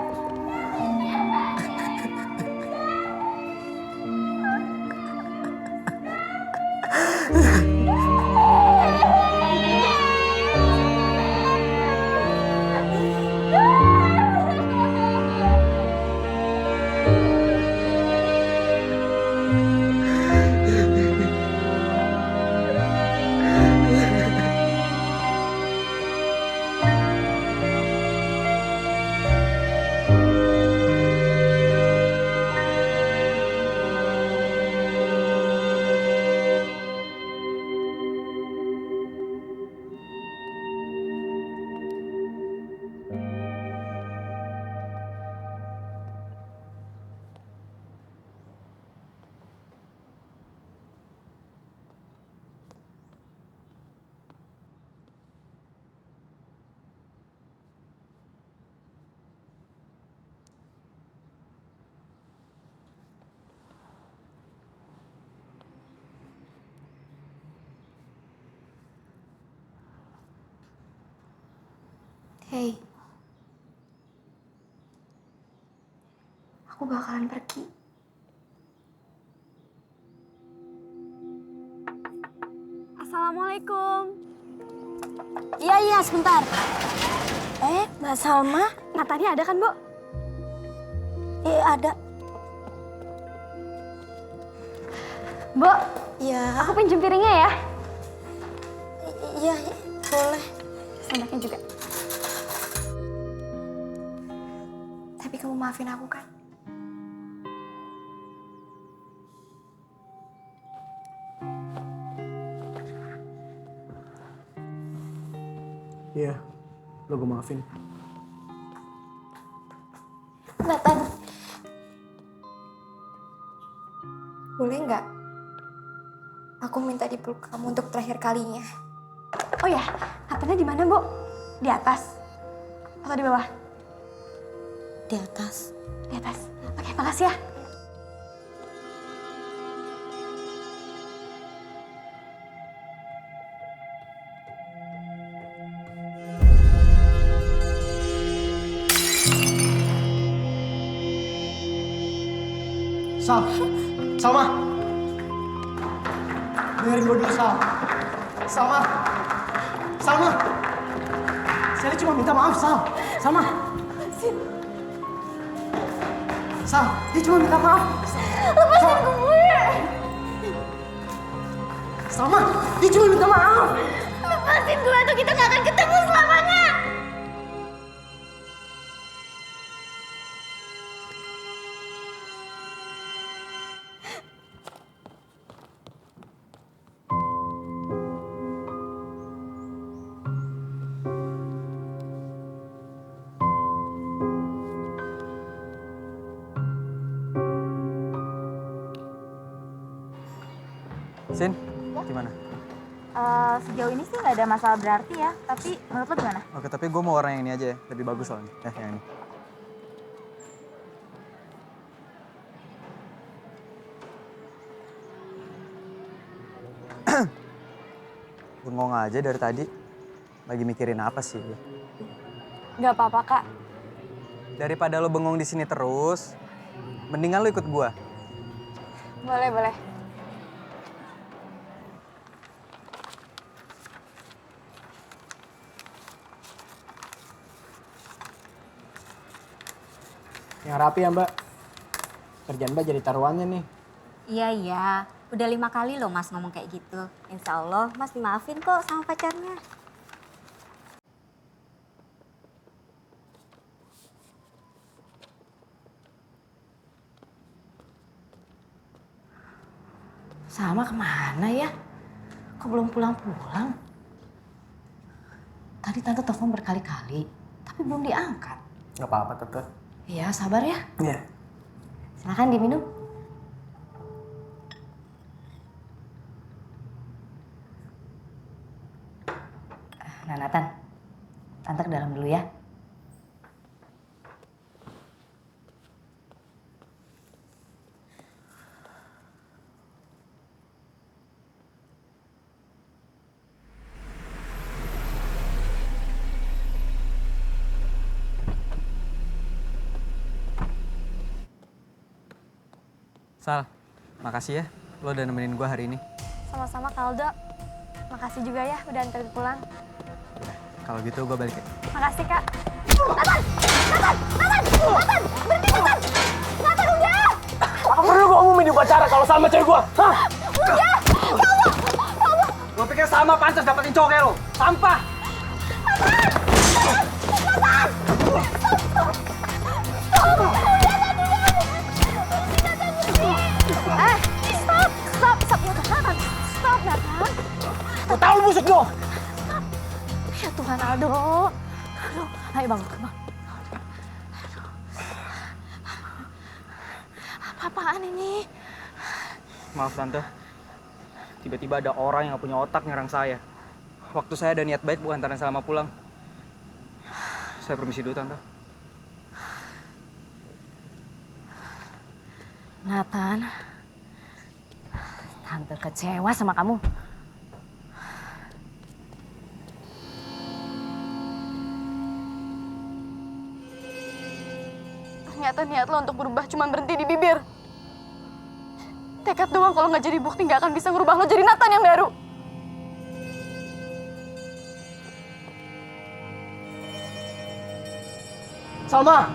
S5: Hey, aku bakalan pergi.
S3: Assalamualaikum. Iya, sebentar. Mbak Salma? Natanya ada kan, Bu? Iya, ada. Bu? Iya. Aku pinjem piringnya ya? Iya, boleh. Sendoknya juga.
S5: Tapi kamu maafin aku kan?
S2: Iya, lo gue maafin.
S5: Nathan, boleh nggak? Aku minta dipeluk kamu untuk terakhir kalinya.
S3: Oh ya, Natanya di mana, Bu? Di atas? Atau di bawah?
S5: Di atas.
S3: Di atas. Oke, makasih ya.
S2: Salma. Dengerin gue dulu, Salma. Saya cuma minta maaf, Salma. Dia cuma minta maaf.
S3: Lepasin gue!
S2: Salma, dia cuma minta maaf.
S3: Lepasin gue atau kita gak akan ketemu selamanya!
S6: Sin, gimana?
S14: Sejauh ini sih nggak ada masalah berarti ya, tapi menurut lo gimana?
S6: Oke, tapi gue mau warna yang ini aja ya, lebih bagus soalnya. Yang ini. Bengong aja dari tadi. Lagi mikirin apa sih?
S14: Nggak apa-apa, Kak.
S6: Daripada lo bengong di sini terus, mendingan lo ikut gua.
S14: Boleh.
S2: Yang rapi ya, Mbak. Kerjaan Mbak jadi taruhannya nih.
S14: Iya. Udah 5 kali loh Mas ngomong kayak gitu. Insya Allah Mas dimaafin kok sama pacarnya.
S8: Salma kemana ya? Kok belum pulang-pulang? Tadi Tante telepon berkali-kali, tapi belum diangkat.
S9: Gak apa-apa, Tante.
S8: Iya, sabar ya.
S9: Iya.
S8: Silakan diminum. Nah, Nathan, Tante ke dalam dulu ya.
S6: Sal, makasih ya lo udah nemenin gue hari ini.
S3: Sama-sama Kaldo. Makasih juga ya udah anterin pulang.
S6: Kalau gitu gue balik ya.
S3: Makasih Kak. Nathan! Nathan! Nathan! Nathan! Berhenti Nathan! Nathan udah!
S9: Apa perlu gue ngumumin di upacara kalau sama cewek gue? Hah?
S3: Udah! Kaldo! Kaldo!
S9: Lo pikir sama pantas dapetin cowok kayak lo? Sampah!
S3: Nathan! Stop! Stop ya Nathan! Stop Nathan!
S9: Gue tau lo busuk lo!
S3: Ya Tuhan Aldo. Aduh, ayo bangun, bang. Apa-apaan ini?
S6: Maaf Tante, tiba-tiba ada orang yang gak punya otak nyerang saya. Waktu saya ada niat baik bukan antarin Salma pulang. Saya permisi dulu Tante.
S8: Nathan, Tante kecewa sama kamu.
S3: Ternyata niat lo untuk berubah cuma berhenti di bibir. Tekad doang kalau nggak jadi bukti nggak akan bisa ngerubah lo jadi Nathan yang baru.
S9: Salma!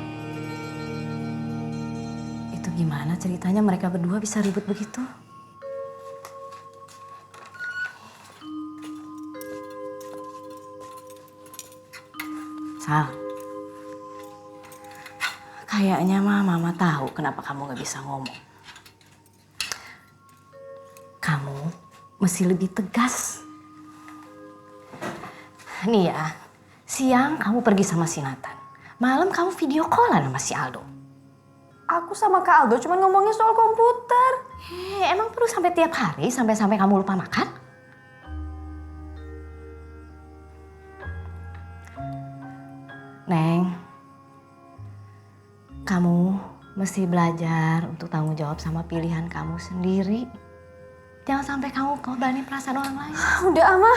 S8: Itu gimana ceritanya mereka berdua bisa ribut begitu? Sal, kayaknya Mama tahu kenapa kamu nggak bisa ngomong. Kamu mesti lebih tegas. Nih ya, siang kamu pergi sama si Nathan. Malam kamu video callan sama si Aldo.
S3: Aku sama Kak Aldo cuma ngomongin soal komputer.
S8: Emang perlu sampai tiap hari sampai kamu lupa makan? Neng, kamu mesti belajar untuk tanggung jawab sama pilihan kamu sendiri. Jangan sampai kamu korbanin perasaan orang lain.
S3: Udah Ama,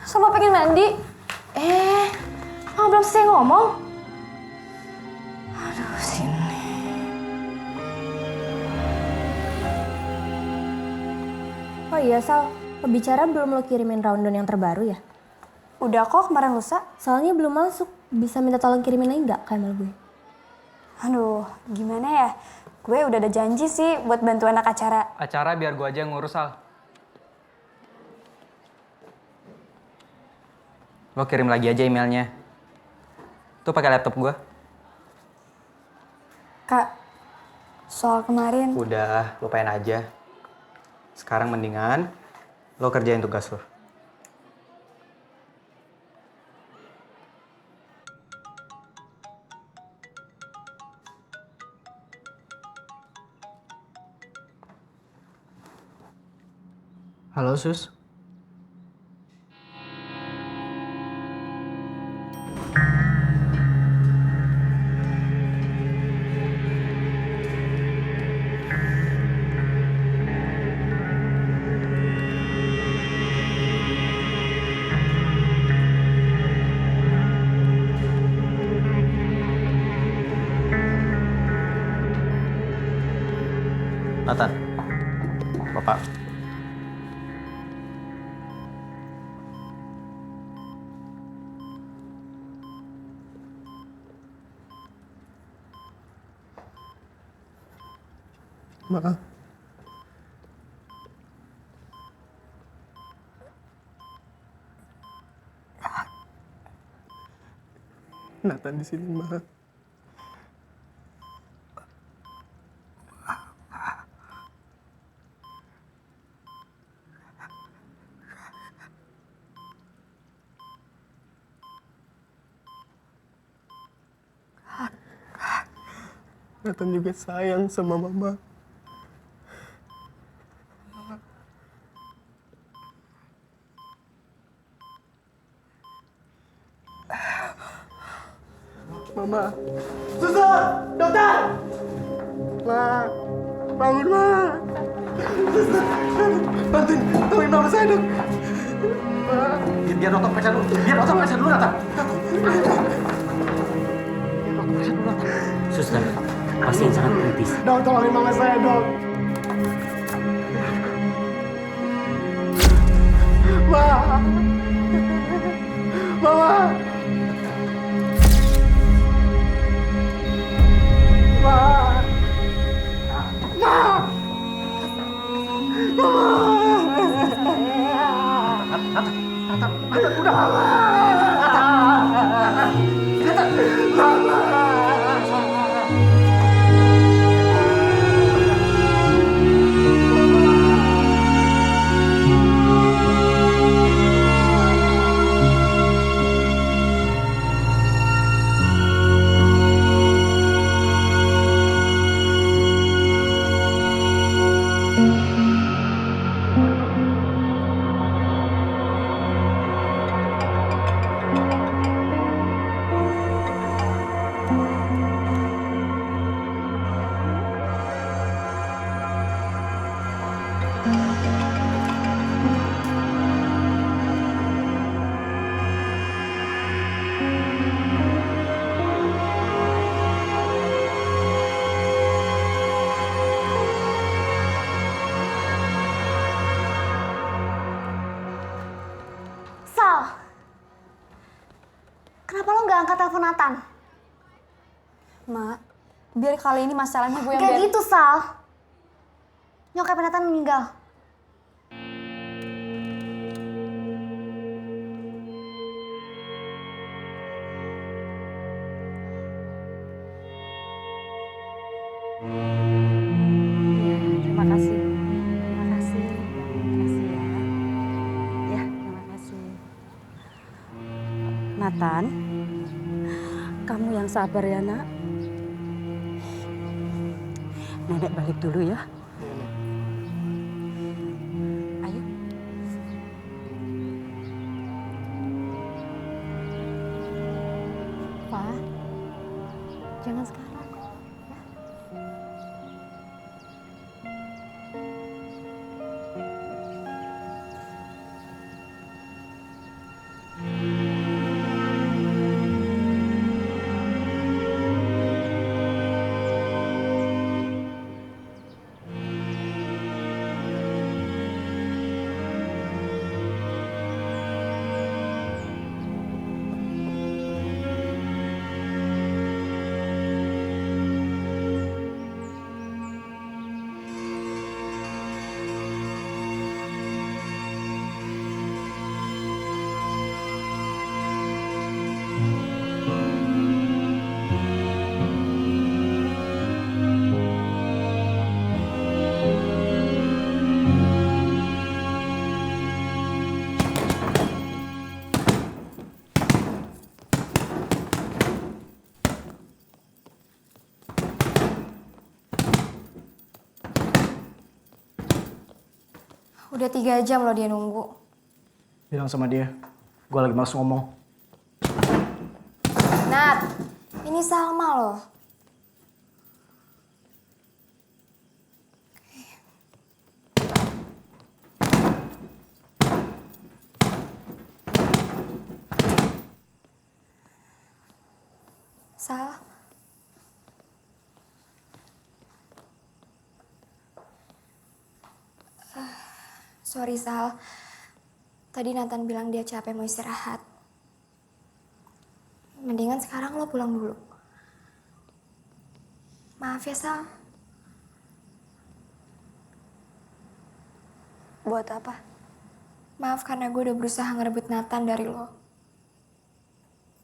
S3: sama pengen mandi.
S8: Kamu belum selesai ngomong. Aduh, sini.
S3: Oh iya Sal, pembicara belum lo kirimin rundown yang terbaru ya? Udah kok kemarin lusa. Soalnya belum masuk. Bisa minta tolong kirimin lagi nggak ke email gue? Aduh, gimana ya? Gue udah ada janji sih buat bantu anak acara.
S6: Acara biar gue aja yang ngurus, Sal. Lo kirim lagi aja emailnya. Tuh pakai laptop gue.
S3: Kak, soal kemarin...
S6: Udah, lupain aja. Sekarang mendingan lo kerjain tugas lo. Halo, Sus.
S12: Nathan, Bapak. Maaf. Nathan di sini, maaf. Nathan juga sayang sama Mama. Mama. Suster! Dokter! Ma! Bangun, Ma! Suster! Bantuin! Tolongin mama saya, dok! Ma!
S6: Biar dokter periksa dulu. Biar dokter periksa dulu, Nathan.
S10: Suster, pasien sangat kritis.
S12: Dok, tolongin mama saya, dok! Ma! Mama! Ma! Ma! Nathan, udah!
S5: Sal, kenapa lo nggak angkat telepon Nathan?
S3: Mak, biar kali ini masalahnya gue yang
S5: Gak gitu, Sal. Nyokap Nathan meninggal.
S11: Terima kasih. Terima kasih. Terima kasih ya. Ya, terima kasih. Nathan, kamu yang sabar ya, Nak. Nenek balik dulu ya. Ayo.
S5: Pak, jangan sekarang.
S3: Udah 3 jam loh dia nunggu.
S2: Bilang sama dia, gue lagi males ngomong.
S3: Nat, ini Salma loh. Sal. Sorry Sal, tadi Nathan bilang dia capek mau istirahat. Mendingan sekarang lo pulang dulu. Maaf ya Sal. Buat apa? Maaf karena gue udah berusaha ngerebut Nathan dari lo.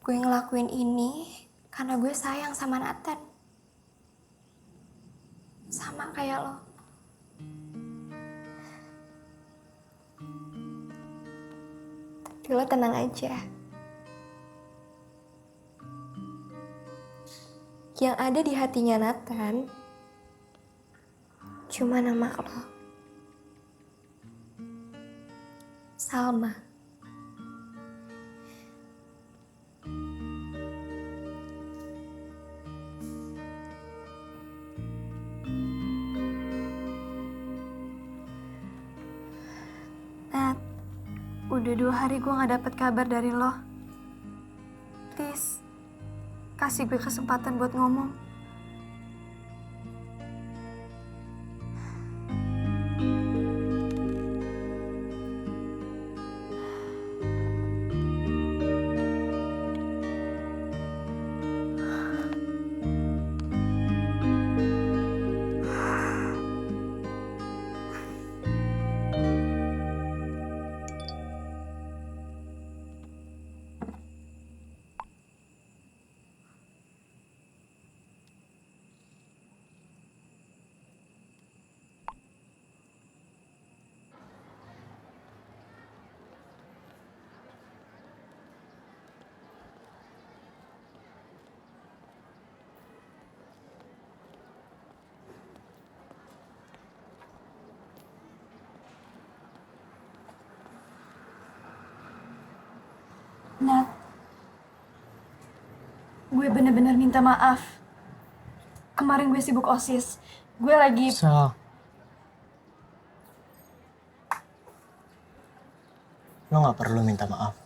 S3: Gue ngelakuin ini karena gue sayang sama Nathan. Sama kayak lo. Tapi lo tenang aja.
S13: Yang ada di hatinya Nathan cuma nama lo. Salma.
S3: Nat, udah 2 hari gue gak dapet kabar dari lo. Please, kasih gue kesempatan buat ngomong. Nat, gue bener-bener minta maaf. Kemarin gue sibuk OSIS. Gue lagi...
S2: Sal. Lo gak perlu minta maaf.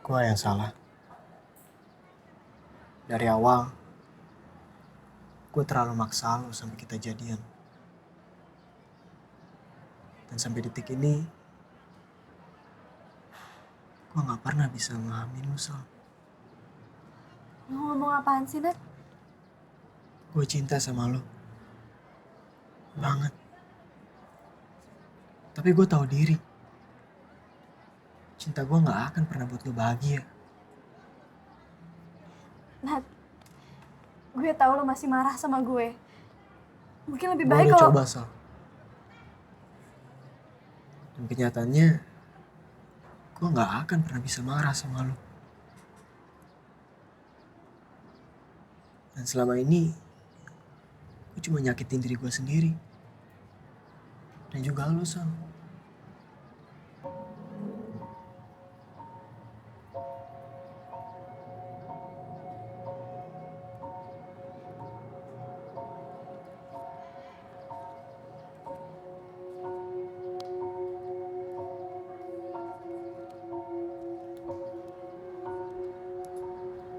S2: Gue yang salah. Dari awal, gue terlalu maksa lo sampai kita jadian. Dan sampai detik ini, gue gak pernah bisa memahami lu, Sal.
S3: Lo ngomong apaan sih, Nat?
S2: Gue cinta sama lu. Banget. Tapi gue tahu diri. Cinta gue gak akan pernah buat lu bahagia.
S3: Nat, gue tahu lo masih marah sama gue. Mungkin lebih
S2: Gue
S3: baik
S2: udah
S3: kalau...
S2: coba, Sal. Dan kenyataannya, gue gak akan pernah bisa marah sama lu. Dan selama ini, gue cuma nyakitin diri gue sendiri. Dan juga lu, Sal.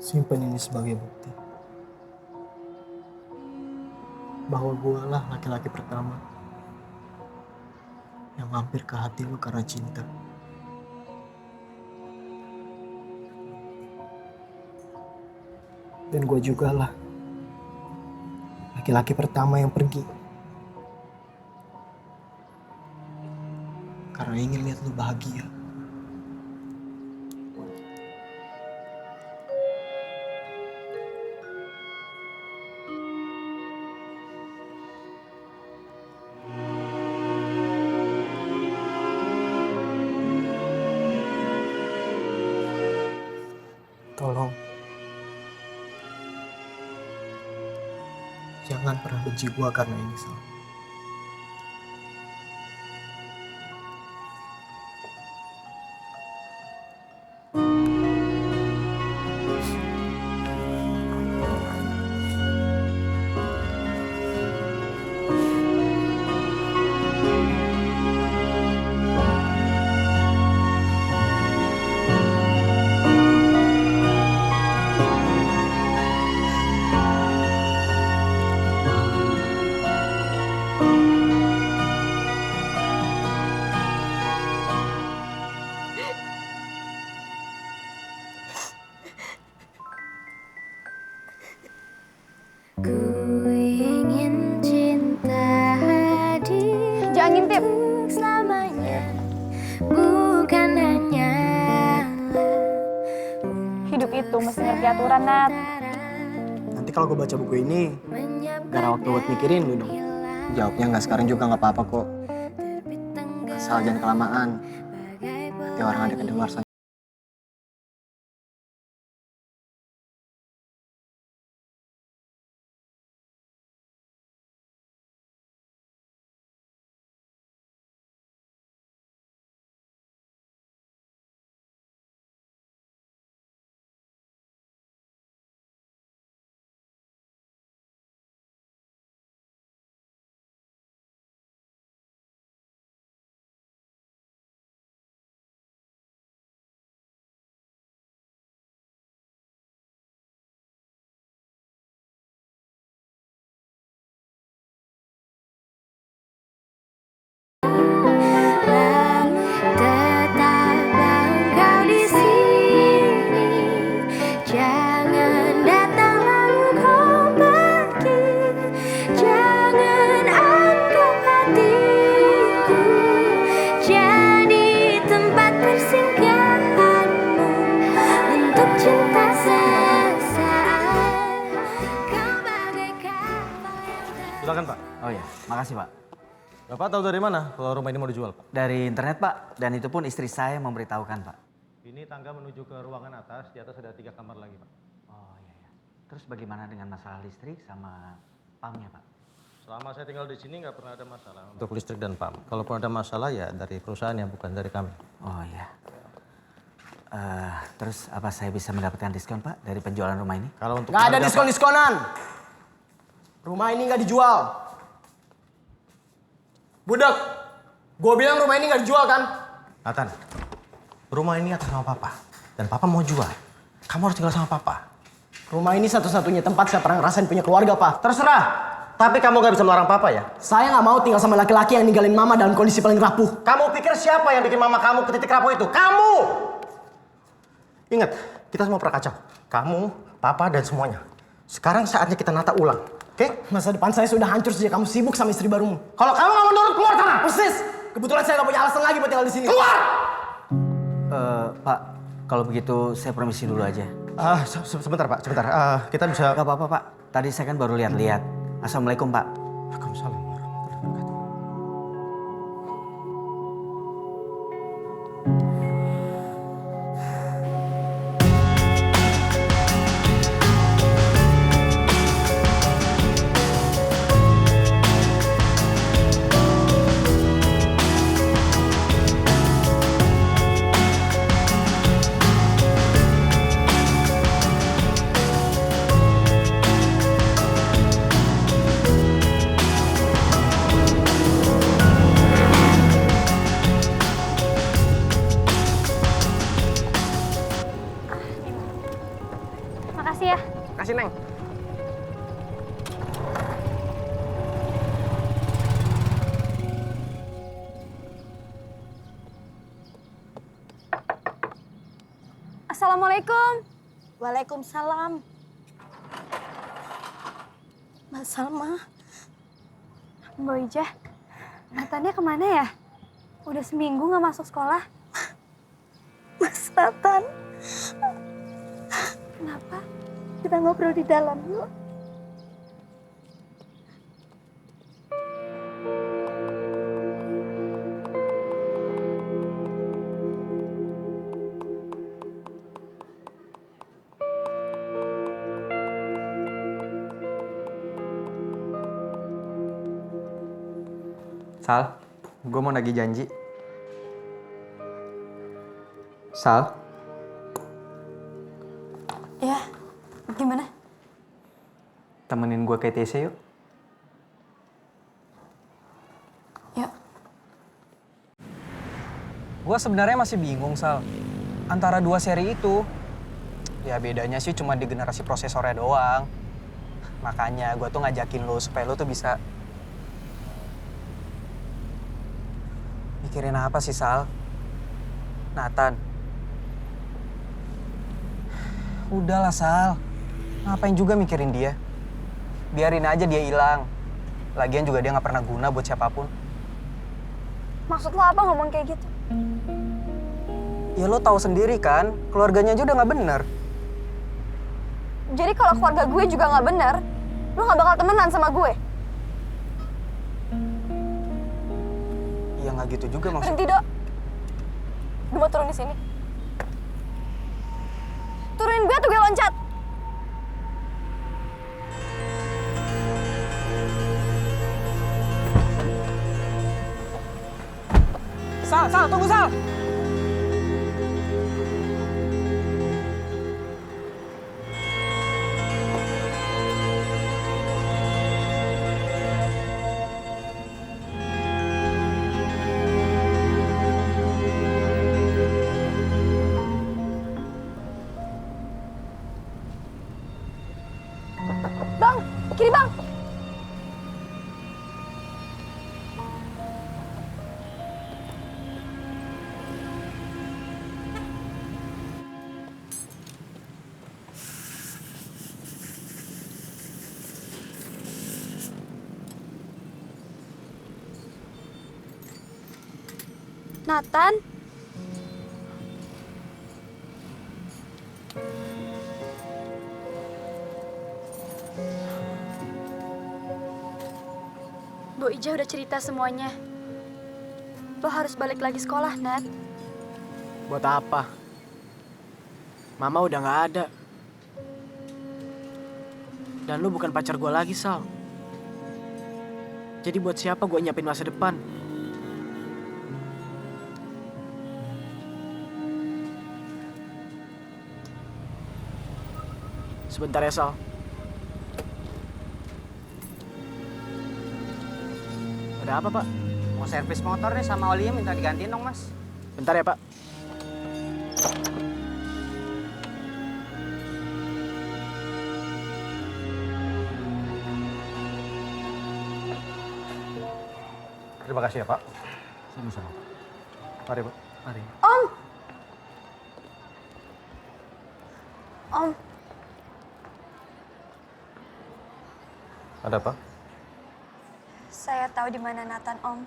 S2: Simpen ini sebagai bukti bahwa gue lah laki-laki pertama yang mampir ke hati lu karena cinta. Dan gue juga lah laki-laki pertama yang pergi karena ingin lihat lu bahagia. Tolong, jangan pernah benci gue karena ini, Sal.
S3: Jangan ngintip. Hidup itu mesti ngerti aturan, Nat.
S2: Nanti kalau gue baca buku ini, gak ada waktu buat mikirin lu dong. Jawabnya nggak sekarang juga nggak apa-apa kok. Asal jangan kelamaan. Nanti orang ada kedengar
S15: Makasih, Pak.
S16: Bapak tahu dari mana kalau rumah ini mau dijual, Pak?
S15: Dari internet, Pak. Dan itu pun istri saya memberitahukan, Pak.
S16: Ini tangga menuju ke ruangan atas, di atas ada 3 kamar lagi, Pak.
S15: Oh iya, iya. Terus bagaimana dengan masalah listrik sama PAM-nya, Pak?
S16: Selama saya tinggal di sini nggak pernah ada masalah untuk listrik dan PAM. Kalaupun ada masalah ya dari perusahaannya, bukan dari kami.
S15: Oh iya. Terus apa saya bisa mendapatkan diskon, Pak, dari penjualan rumah ini?
S16: Kalau untuk
S2: Nggak ada diskon-diskonan. Rumah ini nggak dijual. Budak, gue bilang rumah ini nggak dijual kan?
S16: Nathan, rumah ini atas nama Papa. Dan Papa mau jual. Kamu harus tinggal sama Papa.
S2: Rumah ini satu-satunya tempat saya pernah ngerasain punya keluarga, Pak.
S16: Terserah. Tapi kamu gak bisa melarang Papa ya?
S2: Saya nggak mau tinggal sama laki-laki yang ninggalin Mama dalam kondisi paling rapuh.
S16: Kamu pikir siapa yang bikin Mama kamu ke titik rapuh itu? Kamu! Ingat, kita semua pernah kacau. Kamu, Papa, dan semuanya. Sekarang saatnya kita nata ulang. Oke?
S2: Masa depan saya sudah hancur sejak kamu sibuk sama istri barumu.
S16: Kalau kamu nggak menurut, keluar sana!
S2: Persis! Kebetulan saya nggak punya alasan lagi buat tinggal di sini.
S16: Keluar!
S15: Pak, kalau begitu saya permisi dulu aja.
S16: Sebentar, Pak. Sebentar. Kita bisa...
S15: Gak apa-apa, Pak. Tadi saya kan baru lihat-lihat. Assalamualaikum, Pak.
S16: Waalaikumsalam.
S3: Makasih ya.
S2: Kasih, Neng.
S3: Assalamualaikum.
S13: Waalaikumsalam. Mbak Salma.
S3: Mbak Ijah, Nathannya kemana ya? Udah seminggu nggak masuk sekolah.
S13: Mas Nathan.
S3: Kenapa?
S13: Kita ngobrol di dalam yuk.
S6: Sal, gue mau nagih janji. Sal,
S3: Ya, gimana?
S6: temenin gue ke ITC yuk.
S3: Yuk.
S17: Gue sebenarnya masih bingung, Sal. Antara dua seri itu, ya bedanya sih cuma di generasi prosesornya doang. Makanya gue tuh ngajakin lo supaya lo tuh bisa mikirin apa sih, Sal? Nathan. Udahlah, Sal. Ngapain juga mikirin dia? Biarin aja dia hilang. Lagian juga dia nggak pernah guna buat siapapun.
S3: Maksud lo apa ngomong kayak gitu?
S17: Ya lo tahu sendiri kan, keluarganya aja udah nggak bener.
S3: Jadi kalau keluarga gue juga nggak bener, lo nggak bakal temenan sama gue?
S17: Ya nggak gitu juga maksudnya.
S3: Berhenti, Dok. Gue mau turun di sini. Turunin gue tuh gue loncat.
S17: Sal, tunggu, Sal!
S3: Bang, kiri bang. Nathan. Bu Ija udah cerita semuanya. Lo harus balik lagi sekolah, Nat.
S9: Buat apa? Mama udah nggak ada. Dan lu bukan pacar gue lagi, Sal. Jadi buat siapa gue nyiapin masa depan? Sebentar ya, Sal. Ada apa, Pak?
S15: Mau servis motor nih sama olinya minta digantiin dong, Mas.
S9: Bentar ya, Pak.
S16: Terima kasih ya, Pak.
S15: Sama-sama.
S16: Mari, Pak. Mari.
S3: Om! Om,
S16: Ada apa?
S3: saya tahu di mana Nathan, Om.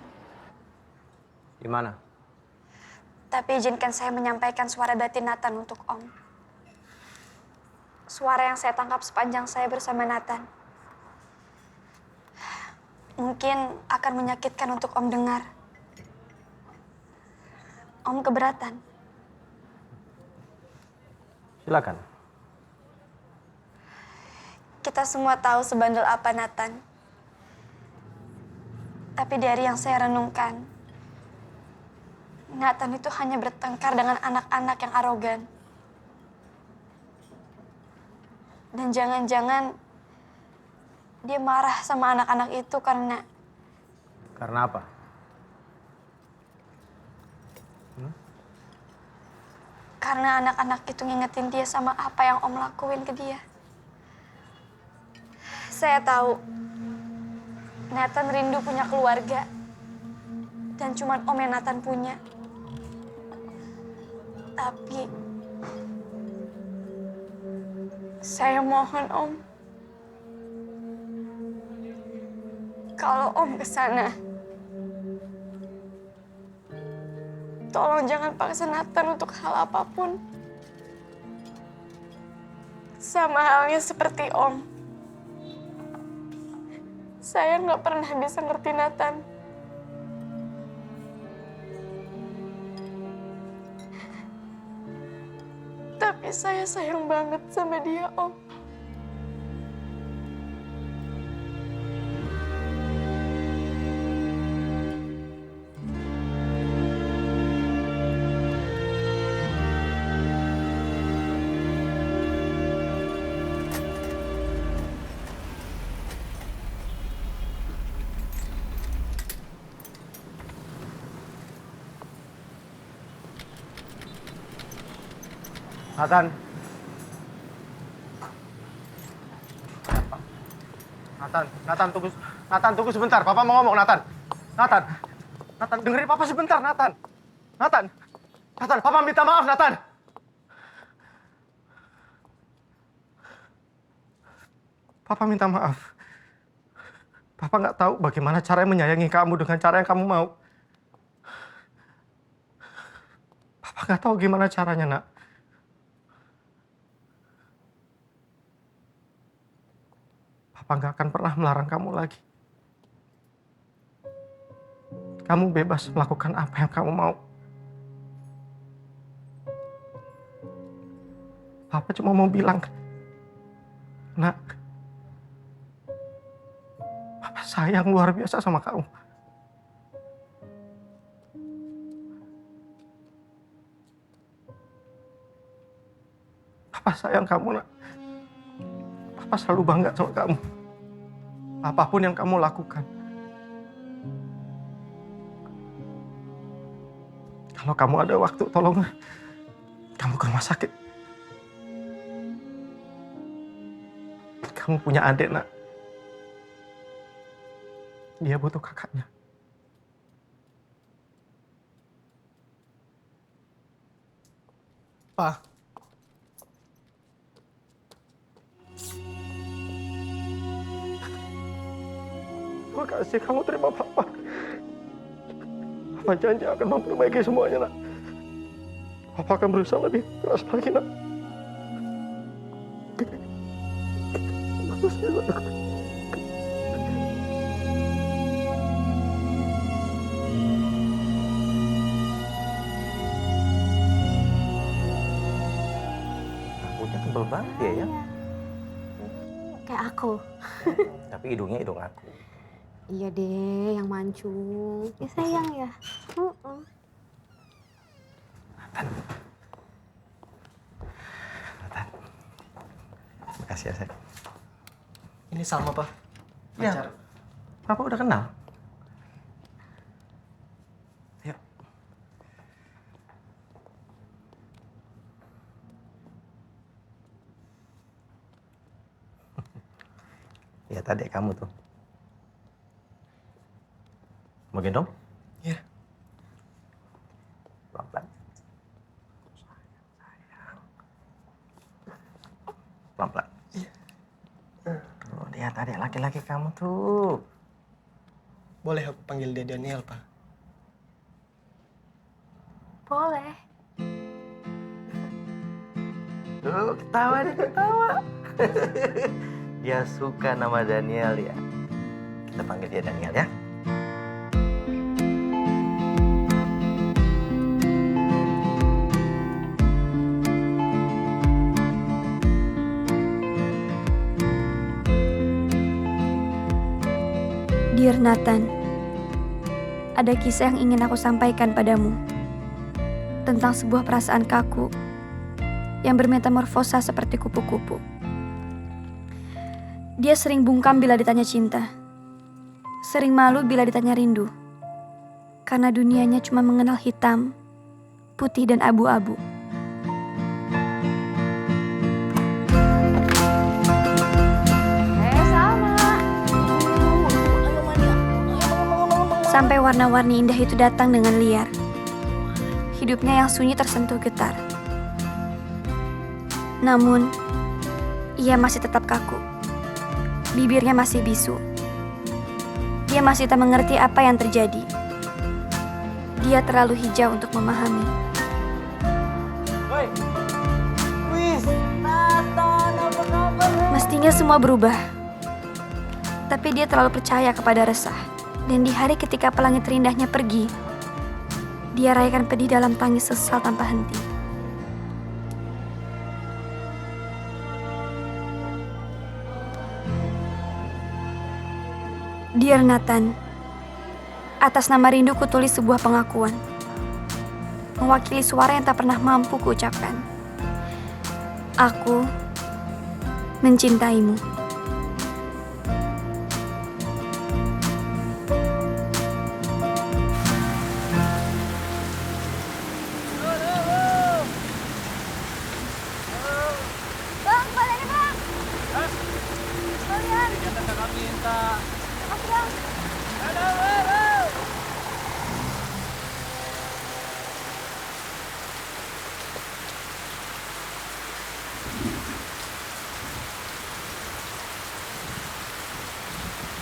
S16: Di mana?
S3: Tapi izinkan saya menyampaikan suara batin Nathan untuk Om. Suara yang saya tangkap sepanjang saya bersama Nathan. Mungkin akan menyakitkan untuk Om dengar. Om keberatan.
S16: Silakan.
S3: Kita semua tahu sebandel apa Nathan. Tapi dari yang saya renungkan, Nathan itu hanya bertengkar dengan anak-anak yang arogan. Dan jangan-jangan dia marah sama anak-anak itu karena...
S16: Karena apa?
S3: Karena anak-anak itu ngingetin dia sama apa yang Om lakuin ke dia. Saya tahu Nathan rindu punya keluarga. Dan cuman Om yang Nathan punya. Tapi saya mohon Om, kalau Om kesana, tolong jangan paksa Nathan untuk hal apapun. Sama halnya seperti Om, saya nggak pernah bisa ngerti Nathan. Tapi saya sayang banget sama dia, Om.
S16: Nathan. Nathan, tunggu sebentar. Papa mau ngomong, Nathan. Nathan, dengerin Papa sebentar, Nathan. Nathan, Papa minta maaf, Nathan. Papa minta maaf. Papa nggak tahu bagaimana caranya menyayangi kamu dengan cara yang kamu mau. Papa nggak tahu gimana caranya, Nak. Papa nggak akan pernah melarang kamu lagi. Kamu bebas melakukan apa yang kamu mau. Papa cuma mau bilang, Nak, Papa sayang luar biasa sama kamu. Papa sayang kamu, Nak. Papa selalu bangga sama kamu. Apapun yang kamu lakukan. Kalau kamu ada waktu, tolong kamu ke rumah sakit. Kamu punya adik, Nak. Dia butuh kakaknya.
S9: Pa.
S16: Terima kasih kamu terima Papa. Papa janji akan memperbaiki semuanya, Nak. Papa akan berusaha lebih keras lagi, Nak. Terima kasih, Nak. Supel banget dia ya.
S5: Kayak aku.
S16: Tapi hidungnya hidung aku.
S5: Iya deh, yang mancung. Ya sayang ya.
S16: Nathan. Makasih ya, Sek.
S2: Ini Salma, Pak.
S16: Ya, Papa udah kenal. Yuk. Ya tadi kamu tuh. Mau gendong?
S2: Iya.
S16: Pelan-pelan. Pelan-pelan. Oh, lihat adik laki-laki kamu tuh.
S2: Boleh aku panggil dia Daniel, Pak?
S5: Boleh.
S16: Tuh, ketawa nih, ketawa. Dia suka nama Daniel ya. Kita panggil dia Daniel ya.
S3: Dear Nathan, ada kisah yang ingin aku sampaikan padamu tentang sebuah perasaan kaku yang bermetamorfosa seperti kupu-kupu. Dia sering bungkam bila ditanya cinta, sering malu bila ditanya rindu, karena dunianya cuma mengenal hitam, putih, dan abu-abu. Sampai warna-warni indah itu datang dengan liar. Hidupnya yang sunyi tersentuh getar. Namun, ia masih tetap kaku. Bibirnya masih bisu. Dia masih tak mengerti apa yang terjadi. Dia terlalu hijau untuk memahami.
S7: Wis, Nathan, apa kabar?
S3: Mestinya semua berubah. Tapi dia terlalu percaya kepada resah. Dan di hari ketika pelangi terindahnya pergi, dia raikan pedih dalam tangis sesal tanpa henti. Dear Nathan, atas nama rindu kutulis sebuah pengakuan. Mewakili suara yang tak pernah mampu kuucapkan. Aku mencintaimu.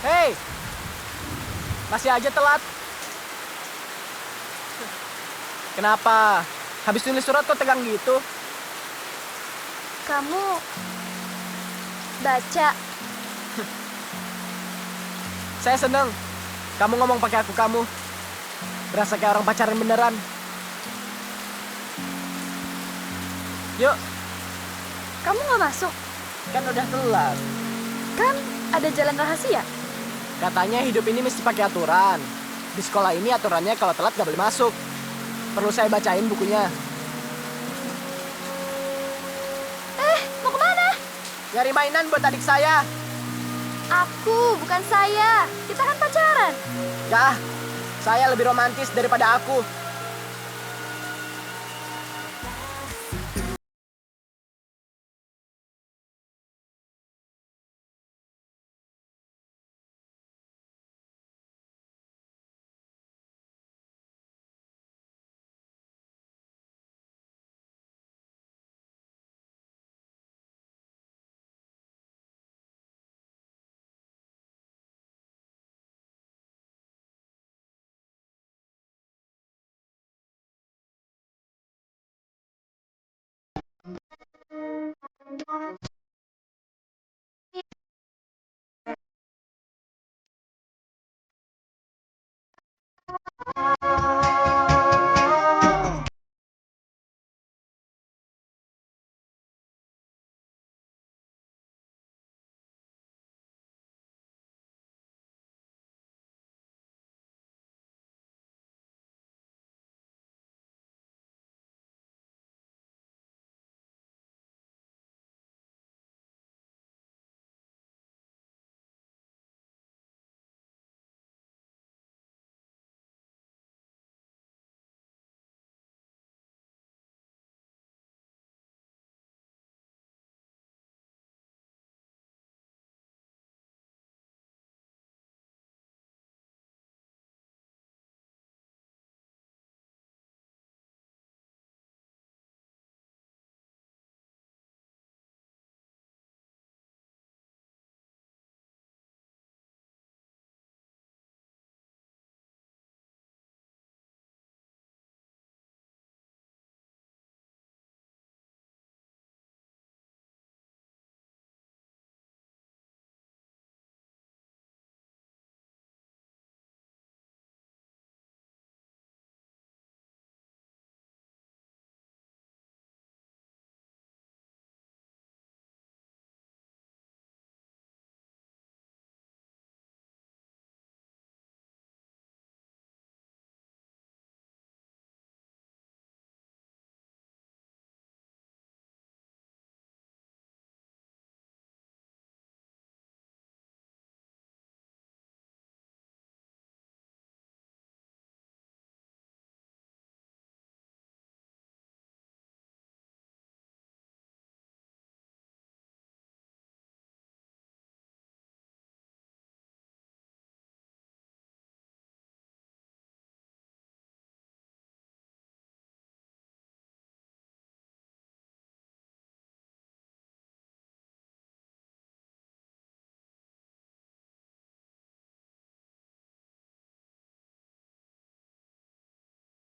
S17: Hei, masih aja telat. Kenapa? Habis tulis surat kok tegang gitu?
S3: Kamu baca.
S17: Saya seneng. Kamu ngomong pakai aku kamu. Berasa kayak orang pacaran beneran. Yuk.
S3: Kamu nggak masuk?
S17: Kan udah telat.
S3: Kan ada jalan rahasia.
S17: Katanya hidup ini mesti pakai aturan. Di sekolah ini aturannya kalau telat gak boleh masuk. Perlu saya bacain bukunya.
S3: Mau kemana?
S17: Nyari mainan buat adik saya.
S3: Aku, bukan saya. Kita kan pacaran.
S17: Ya, saya lebih romantis daripada aku.